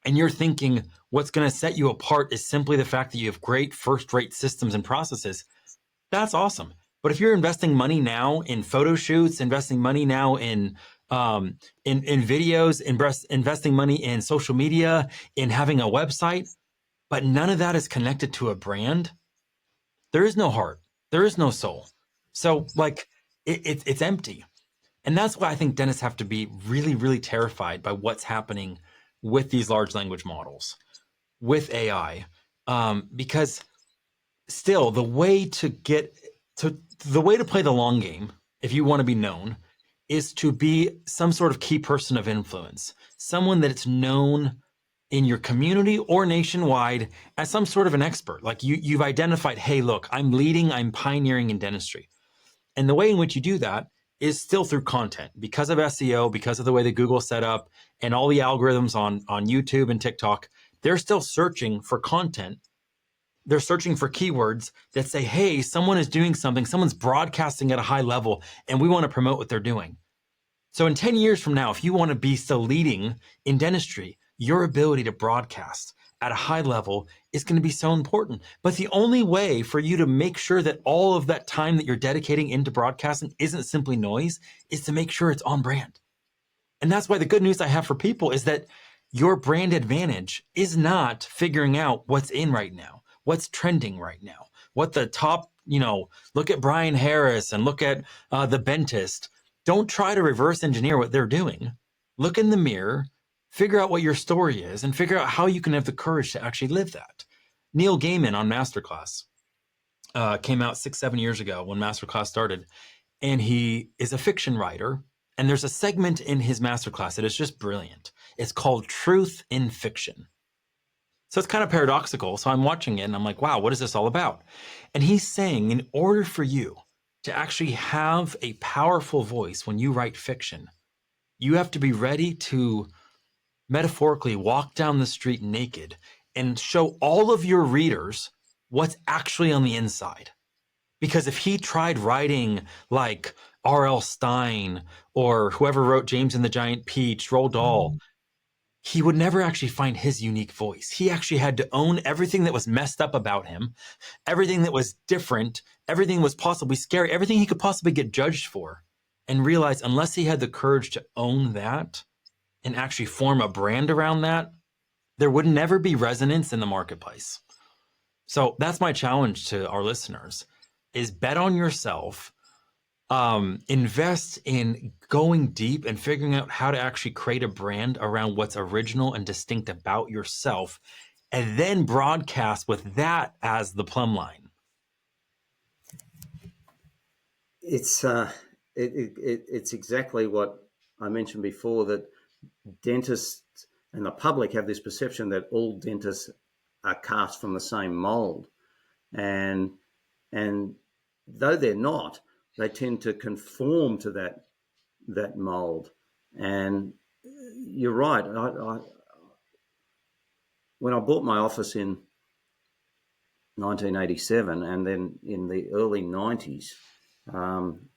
and you're thinking what's going to set you apart is simply the fact that you have great first-rate systems and processes, that's awesome. But if you're investing money now in photo shoots, investing money now in videos, investing money in social media, in having a website, but none of that is connected to a brand, there is no heart. There is no soul. So it's empty. And that's why I think dentists have to be really, really terrified by what's happening with these large language models, with AI, because still the way to play the long game, if you want to be known, is to be some sort of key person of influence, someone that's known in your community or nationwide as some sort of an expert. Like you've identified, hey, look, I'm leading, I'm pioneering in dentistry. And the way in which you do that is still through content. Because of SEO, because of the way that Google's set up and all the algorithms on YouTube and TikTok, they're still searching for content. They're searching for keywords that say, hey, someone is doing something, someone's broadcasting at a high level, and we want to promote what they're doing. So in 10 years from now, if you want to be still leading in dentistry, your ability to broadcast at a high level is going to be so important. But the only way for you to make sure that all of that time that you're dedicating into broadcasting isn't simply noise is to make sure it's on brand. And that's why the good news I have for people is that your brand advantage is not figuring out what's in right now, what's trending right now, what the top, look at Brian Harris and look at the Dentist. Don't try to reverse engineer what they're doing. Look in the mirror, figure out what your story is, and figure out how you can have the courage to actually live that. Neil Gaiman on Masterclass came out 6-7 years ago when Masterclass started, and he is a fiction writer. And there's a segment in his masterclass that is just brilliant. It's called Truth in Fiction. So it's kind of paradoxical. So I'm watching it and I'm like, wow, what is this all about? And he's saying, in order for you to actually have a powerful voice when you write fiction, you have to be ready to metaphorically walk down the street naked and show all of your readers what's actually on the inside. Because if he tried writing like R.L. Stine or whoever wrote James and the Giant Peach, Roald Dahl, he would never actually find his unique voice. He actually had to own everything that was messed up about him, everything that was different, everything was possibly scary, everything he could possibly get judged for, and realize unless he had the courage to own that and actually form a brand around that, there would never be resonance in the marketplace. So that's my challenge to our listeners is bet on yourself, invest in going deep and figuring out how to actually create a brand around what's original and distinct about yourself, and then broadcast with that as the plumb line. It's it's exactly what I mentioned before, that dentists and the public have this perception that all dentists are cast from the same mold, and though they're not, they tend to conform to that mold. And you're right. When I bought my office in 1987, and then in the early 90s, one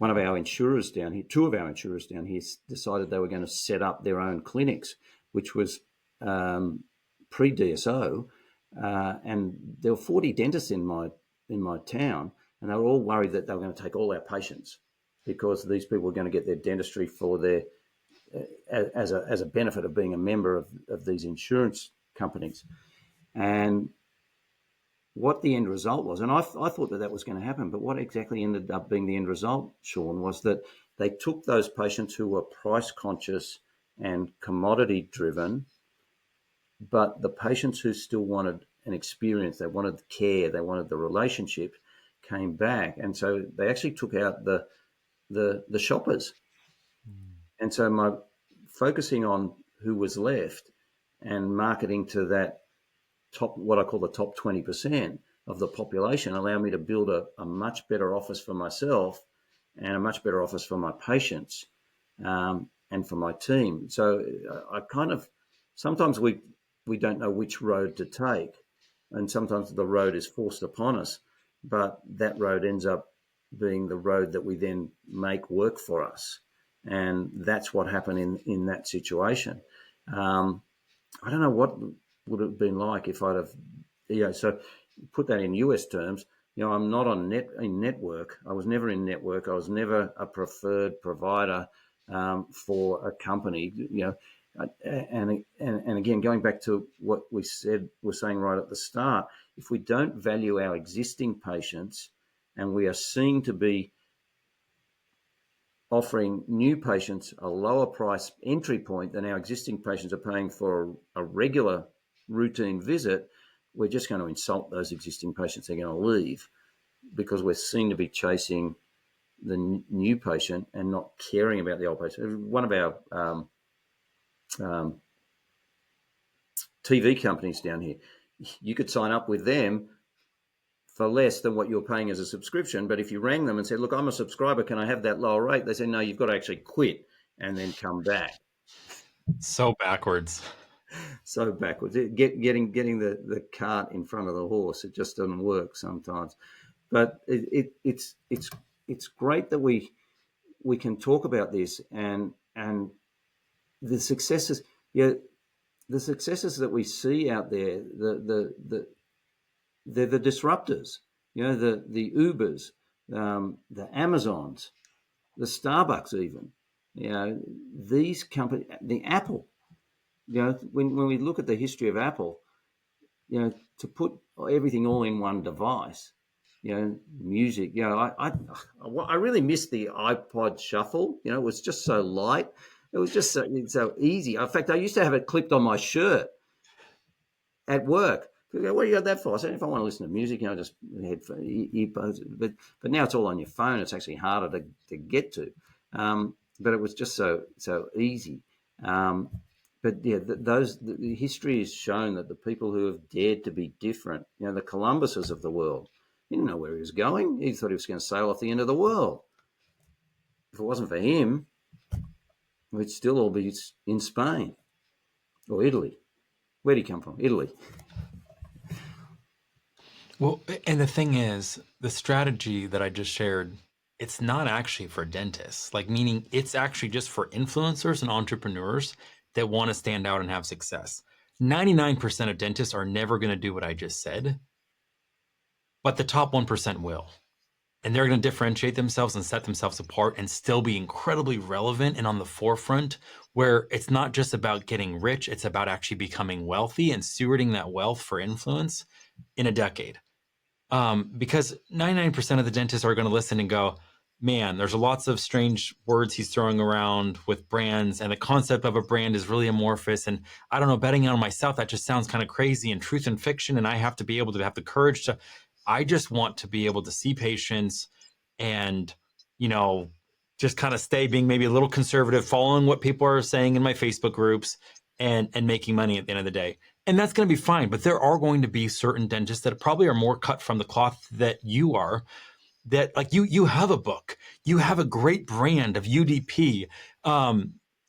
of our insurers down here, two of our insurers down here, decided they were going to set up their own clinics, which was pre-DSO, and there were 40 dentists in my town, and they were all worried that they were going to take all our patients because these people were going to get their dentistry for their as a benefit of being a member of these insurance companies. And what the end result was, and I thought that was going to happen, but what exactly ended up being the end result, Shawn, was that they took those patients who were price conscious and commodity driven, but the patients who still wanted an experience, they wanted the care, they wanted the relationship, came back. And so they actually took out the shoppers. And so my focusing on who was left and marketing to that top, what I call the top 20% of the population, allowed me to build a much better office for myself and a much better office for my patients and for my team. So I kind of, sometimes we don't know which road to take, and sometimes the road is forced upon us, but that road ends up being the road that we then make work for us. And that's what happened in that situation. I don't know what would have been like if I'd have, so put that in US terms, I'm not in network. I was never in network. I was never a preferred provider for a company, and again, going back to what we're saying right at the start, if we don't value our existing patients and we are seen to be offering new patients a lower price entry point than our existing patients are paying for a regular routine visit, we're just going to insult those existing patients. They're going to leave because we're seen to be chasing the new patient and not caring about the old patient. One of our TV companies down here, you could sign up with them for less than what you're paying as a subscription. But if you rang them and said, look, I'm a subscriber, can I have that lower rate? They say, no, you've got to actually quit and then come back. So backwards. So backwards. Getting the cart in front of the horse, it just doesn't work sometimes. But it's great that we can talk about this and the successes. the successes that we see out there, they're the disruptors. You know, the Ubers, the Amazons, the Starbucks, even. You know, these companies, the Apple. You know, when we look at the history of Apple, you know, to put everything all in one device, you know, music. You know, I really miss the iPod Shuffle. You know, it was just so light. It was just so easy. In fact, I used to have it clipped on my shirt at work. People go, what do you got that for? I said, if I want to listen to music, you know, just headphones, earbuds. But now it's all on your phone. It's actually harder to get to. But it was just so easy. But yeah, the history has shown that the people who have dared to be different, you know, the Columbuses of the world, he didn't know where he was going. He thought he was going to sail off the end of the world. If it wasn't for him, we'd still all be in Spain or Italy. Where'd he come from? Italy. Well, and the thing is, the strategy that I just shared, it's not actually for dentists, like meaning it's actually just for influencers and entrepreneurs that want to stand out and have success. 99% of dentists are never going to do what I just said, but the top 1% will. And they're going to differentiate themselves and set themselves apart and still be incredibly relevant and on the forefront, where it's not just about getting rich, it's about actually becoming wealthy and stewarding that wealth for influence in a decade. Because 99% of the dentists are going to listen and go, man, there's lots of strange words he's throwing around with brands, and the concept of a brand is really amorphous. And I don't know, betting on myself, that just sounds kind of crazy, and truth and fiction. And I have to be able to have the courage to, I just want to be able to see patients and, you know, just kind of stay being maybe a little conservative, following what people are saying in my Facebook groups and making money at the end of the day. And that's going to be fine. But there are going to be certain dentists that probably are more cut from the cloth that you are, that like you have a book, you have a great brand of UDP.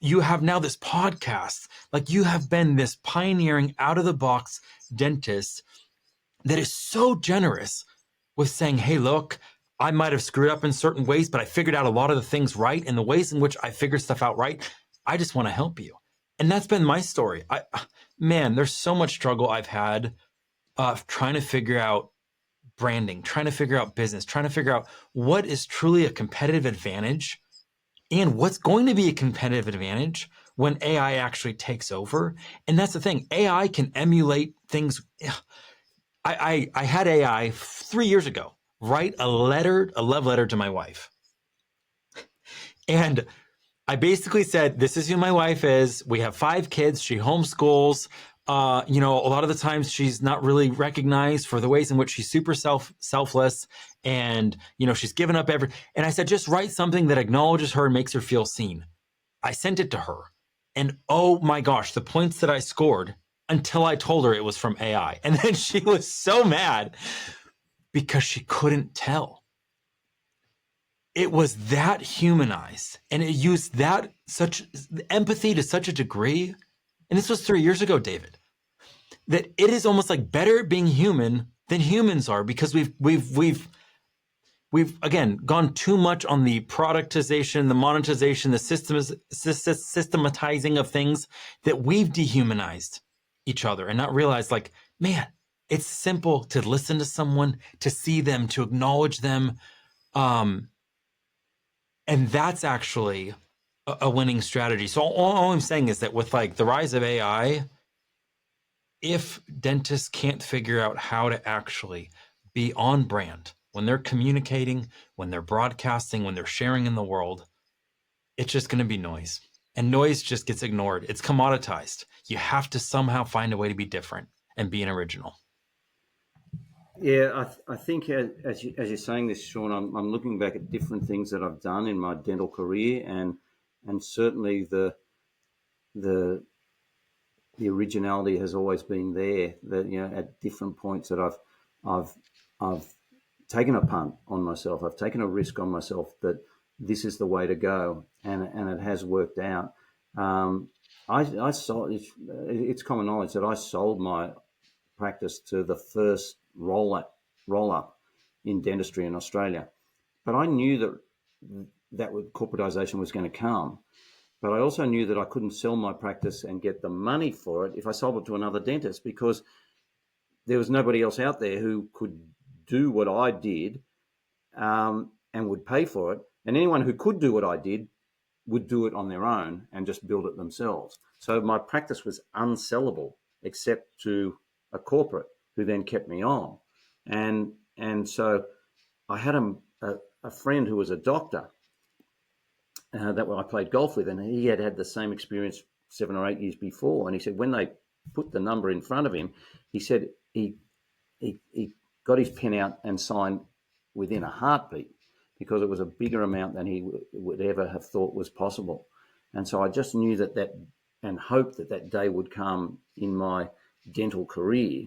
You have now this podcast, like you have been this pioneering out of the box dentist that is so generous with saying, hey, look, I might have screwed up in certain ways, but I figured out a lot of the things right. And the ways in which I figure stuff out right, I just want to help you. And that's been my story. Man, there's so much struggle I've had trying to figure out branding, trying to figure out business, trying to figure out what is truly a competitive advantage and what's going to be a competitive advantage when AI actually takes over. And that's the thing. AI can emulate things. I had AI 3 years ago write a love letter to my wife. And I basically said, this is who my wife is. We have 5 kids. She homeschools. You know, a lot of the times she's not really recognized for the ways in which she's super selfless. And, you know, she's given up and I said, just write something that acknowledges her and makes her feel seen. I sent it to her. And oh my gosh, the points that I scored until I told her it was from AI. And then she was so mad because she couldn't tell. It was that humanized, and it used that such empathy to such a degree. And this was 3 years ago, David, that it is almost like better at being human than humans are, because we've again gone too much on the productization, the monetization, the systematizing of things, that we've dehumanized each other and not realized, like, man, it's simple to listen to someone, to see them, to acknowledge them. And that's actually a winning strategy. So all I'm saying is that with like the rise of AI, if dentists can't figure out how to actually be on brand when they're communicating, when they're broadcasting, when they're sharing in the world, it's just going to be noise. And noise just gets ignored. It's commoditized. You have to somehow find a way to be different and be an original. Yeah, I think as you're saying this, Shawn, I'm looking back at different things that I've done in my dental career, and certainly the originality has always been there. That, you know, at different points that I've taken a punt on myself, I've taken a risk on myself that this is the way to go, and it has worked out. I sold. It's common knowledge that I sold my practice to the first roll up in dentistry in Australia, but I knew that corporatization was going to come, But I also knew that I couldn't sell my practice and get the money for it if I sold it to another dentist, because there was nobody else out there who could do what I did, and would pay for it. And anyone who could do what I did would do it on their own and just build it themselves. So my practice was unsellable except to a corporate who then kept me on. And so I had a friend who was a doctor that I played golf with, and he had the same experience 7 or 8 years before. And he said when they put the number in front of him, he said he got his pen out and signed within a heartbeat, because it was a bigger amount than he would ever have thought was possible. And so I just knew that and hoped that day would come in my dental career.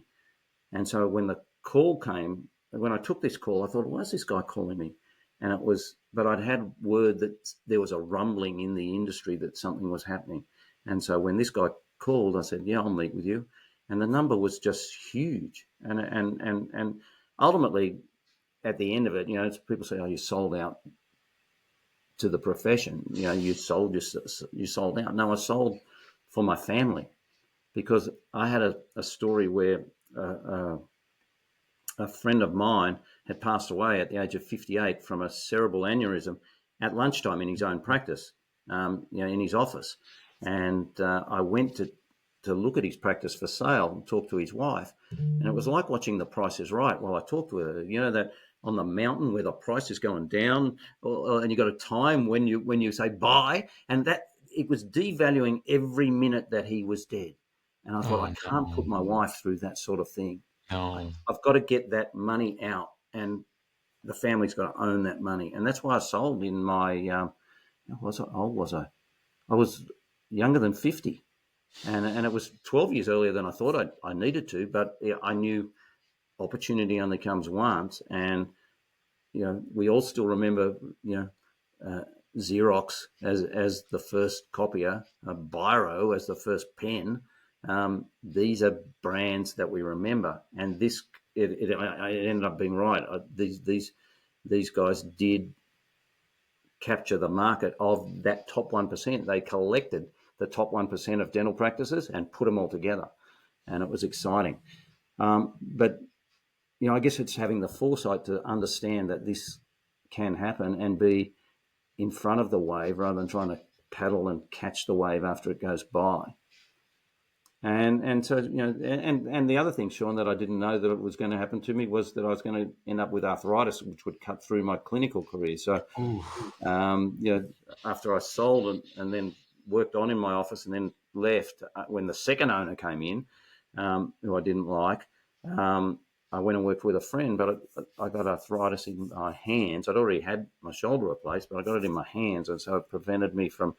And so when the call came, when I took this call, I thought, why is this guy calling me? And it was, but I'd had word that there was a rumbling in the industry that something was happening. And so when this guy called, I said, yeah, I'll meet with you. And the number was just huge. And ultimately, at the end of it, people say, oh, you sold out to the profession. You sold out. No, I sold for my family, because I had a story where a friend of mine had passed away at the age of 58 from a cerebral aneurysm at lunchtime in his own practice, in his office. And I went to look at his practice for sale and talk to his wife. And it was like watching The Price is Right while I talked to her. That on the mountain where the price is going down, and you got a time when you say buy, and that it was devaluing every minute that he was dead. And I thought, I can't put my wife through that sort of thing. No. I've got to get that money out, and the family's got to own that money. And that's why I sold in my, how old was I? I was younger than 50. And it was 12 years earlier than I thought I needed to, but I knew opportunity only comes once. And, we all still remember, Xerox as the first copier, Biro as the first pen. These are brands that we remember. And it ended up being right. These guys did capture the market of that top 1%. They collected the top 1% of dental practices and put them all together. And it was exciting. But, I guess it's having the foresight to understand that this can happen and be in front of the wave rather than trying to paddle and catch the wave after it goes by. And so, and the other thing, Shawn, that I didn't know that it was going to happen to me was that I was going to end up with arthritis, which would cut through my clinical career. So, after I sold and then worked on in my office and then left, when the second owner came in, who I didn't like, I went and worked with a friend, but I got arthritis in my hands. I'd already had my shoulder replaced, but I got it in my hands, and so it prevented me from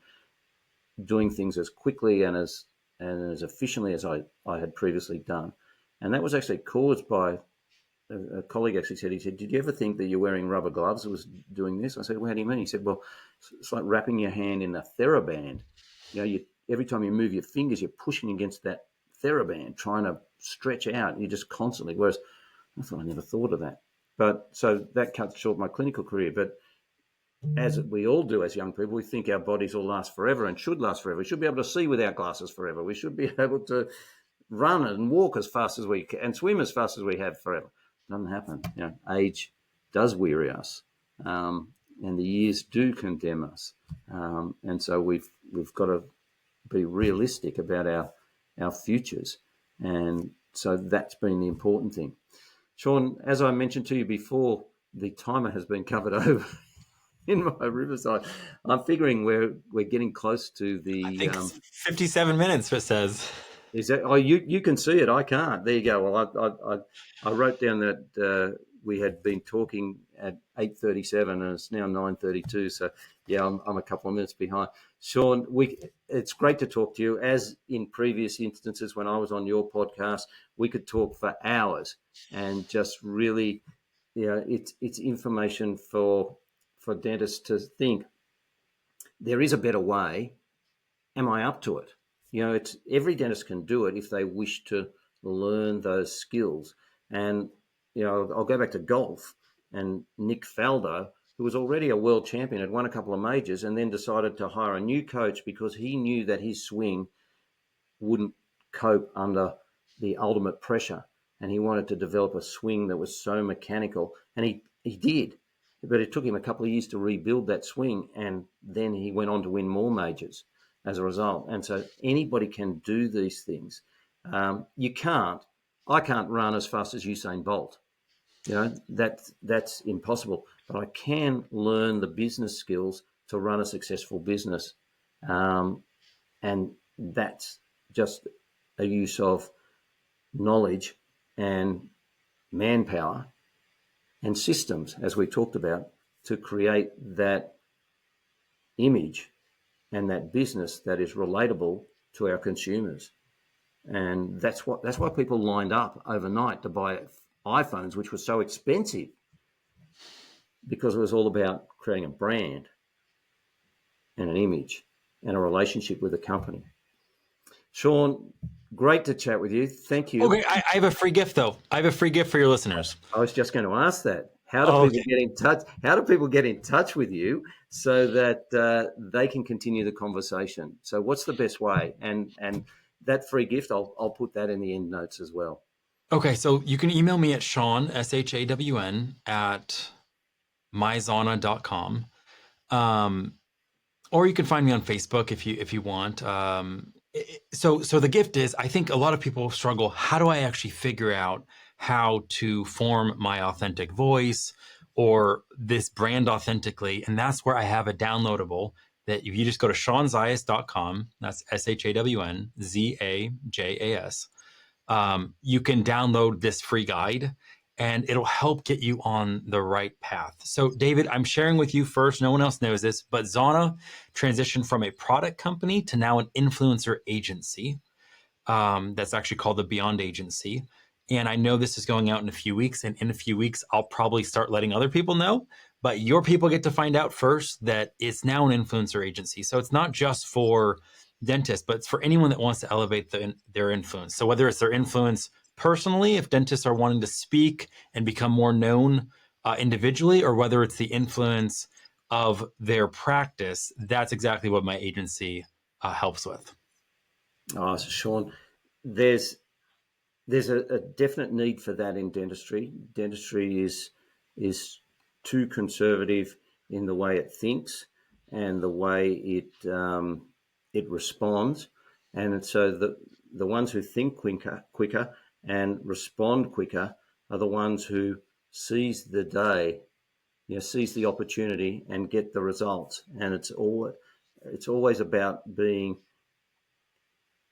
doing things as quickly and as efficiently as I had previously done. And that was actually caused by a colleague he said, did you ever think that you're wearing rubber gloves that was doing this? I said, well, how do you mean? He said, well, it's like wrapping your hand in a TheraBand. Every time you move your fingers, you're pushing against that TheraBand, trying to stretch out. You're just constantly, whereas I thought I never thought of that. But so that cut short my clinical career. But as we all do as young people, we think our bodies will last forever and should last forever. We should be able to see without glasses forever. We should be able to run and walk as fast as we can and swim as fast as we have forever. It doesn't happen. Age does weary us, and the years do condemn us. And so we've got to be realistic about our futures. And so that's been the important thing. Shawn, as I mentioned to you before, the timer has been covered over in my Riverside. I'm figuring we're getting close to the. I think 57 minutes. It says. Is that? Oh, you can see it. I can't. There you go. Well, I wrote down that we had been talking at 8:37, and it's now 9:32. So yeah, I'm a couple of minutes behind. Shawn, it's great to talk to you. As in previous instances when I was on your podcast, we could talk for hours and just really, it's information for dentists to think there is a better way. Am I up to it? It's every dentist can do it if they wish to learn those skills. And I'll go back to golf. And Nick Faldo who was already a world champion, had won a couple of majors, and then decided to hire a new coach because he knew that his swing wouldn't cope under the ultimate pressure. And he wanted to develop a swing that was so mechanical. And he did. But it took him a couple of years to rebuild that swing. And then he went on to win more majors as a result. And so anybody can do these things. I can't run as fast as Usain Bolt. That's impossible. But I can learn the business skills to run a successful business. And that's just a use of knowledge and manpower and systems, as we talked about, to create that image and that business that is relatable to our consumers. And that's why people lined up overnight to buy iPhones, which were so expensive, because it was all about creating a brand and an image and a relationship with the company. Shawn, great to chat with you. Thank you. Okay, I have a free gift, though. I have a free gift for your listeners. I was just going to ask that. How do people get in touch? How do people get in touch with you so that they can continue the conversation? So what's the best way? And that free gift, I'll put that in the end notes as well. Okay, so you can email me at Shawn, SHAWN, at myzana.com. Or you can find me on Facebook if you want. So the gift is, I think a lot of people struggle. How do I actually figure out how to form my authentic voice or this brand authentically? And that's where I have a downloadable that if you just go to ShawnZajas.com, that's SHAWN, you can download this free guide and it'll help get you on the right path. So David, I'm sharing with you first, no one else knows this, but Zana transitioned from a product company to now an influencer agency. That's actually called the Beyond Agency. And I know this is going out in a few weeks, and in a few weeks, I'll probably start letting other people know, but your people get to find out first that it's now an influencer agency. So it's not just for dentists, but it's for anyone that wants to elevate their influence. So whether it's their influence personally, if dentists are wanting to speak and become more known individually, or whether it's the influence of their practice, that's exactly what my agency helps with. So Shawn, there's a definite need for that in dentistry. Dentistry is too conservative in the way it thinks and the way it responds, and so the ones who think quicker and respond quicker are the ones who seize the day, seize the opportunity and get the results. And it's always about being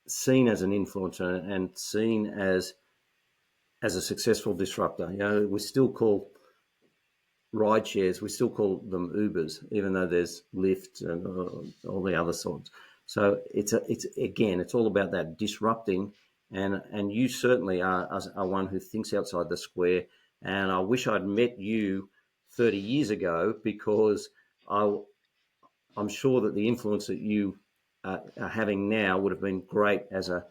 seen as an influencer and seen as a successful disruptor. We still call ride shares, we still call them Ubers, even though there's Lyft and all the other sorts. So it's all about that disrupting, and you certainly are one who thinks outside the square. And I wish I'd met you 30 years ago, because I'm sure that the influence that you are having now would have been great as an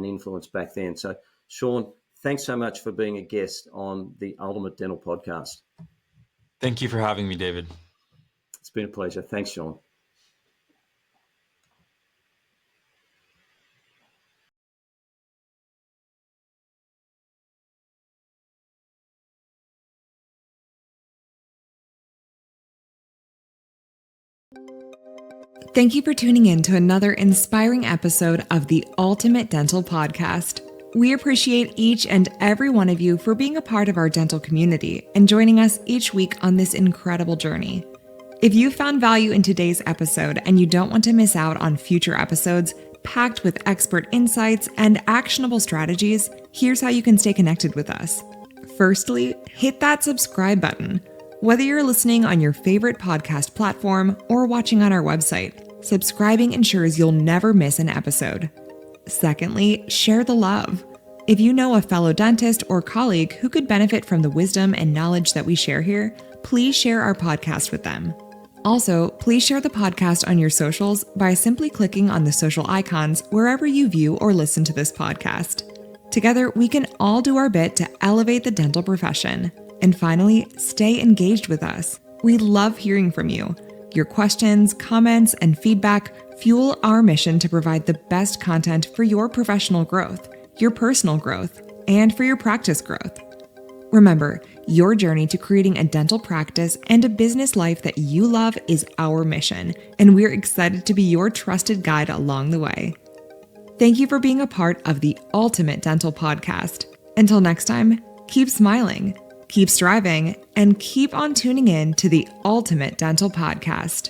influence back then. So Shawn, thanks so much for being a guest on the Ultimate Dental Podcast. Thank you for having me, David. It's been a pleasure. Thanks, Shawn. Thank you for tuning in to another inspiring episode of the Ultimate Dental Podcast. We appreciate each and every one of you for being a part of our dental community and joining us each week on this incredible journey. If you found value in today's episode and you don't want to miss out on future episodes packed with expert insights and actionable strategies, here's how you can stay connected with us. Firstly, hit that subscribe button. Whether you're listening on your favorite podcast platform or watching on our website, subscribing ensures you'll never miss an episode. Secondly, share the love. If you know a fellow dentist or colleague who could benefit from the wisdom and knowledge that we share here, please share our podcast with them. Also, please share the podcast on your socials by simply clicking on the social icons wherever you view or listen to this podcast. Together, we can all do our bit to elevate the dental profession. And finally, stay engaged with us. We love hearing from you. Your questions, comments, and feedback fuel our mission to provide the best content for your professional growth, your personal growth, and for your practice growth. Remember, your journey to creating a dental practice and a business life that you love is our mission, and we're excited to be your trusted guide along the way. Thank you for being a part of the Ultimate Dental Podcast. Until next time, keep smiling, keep striving, and keep on tuning in to the Ultimate Dental Podcast.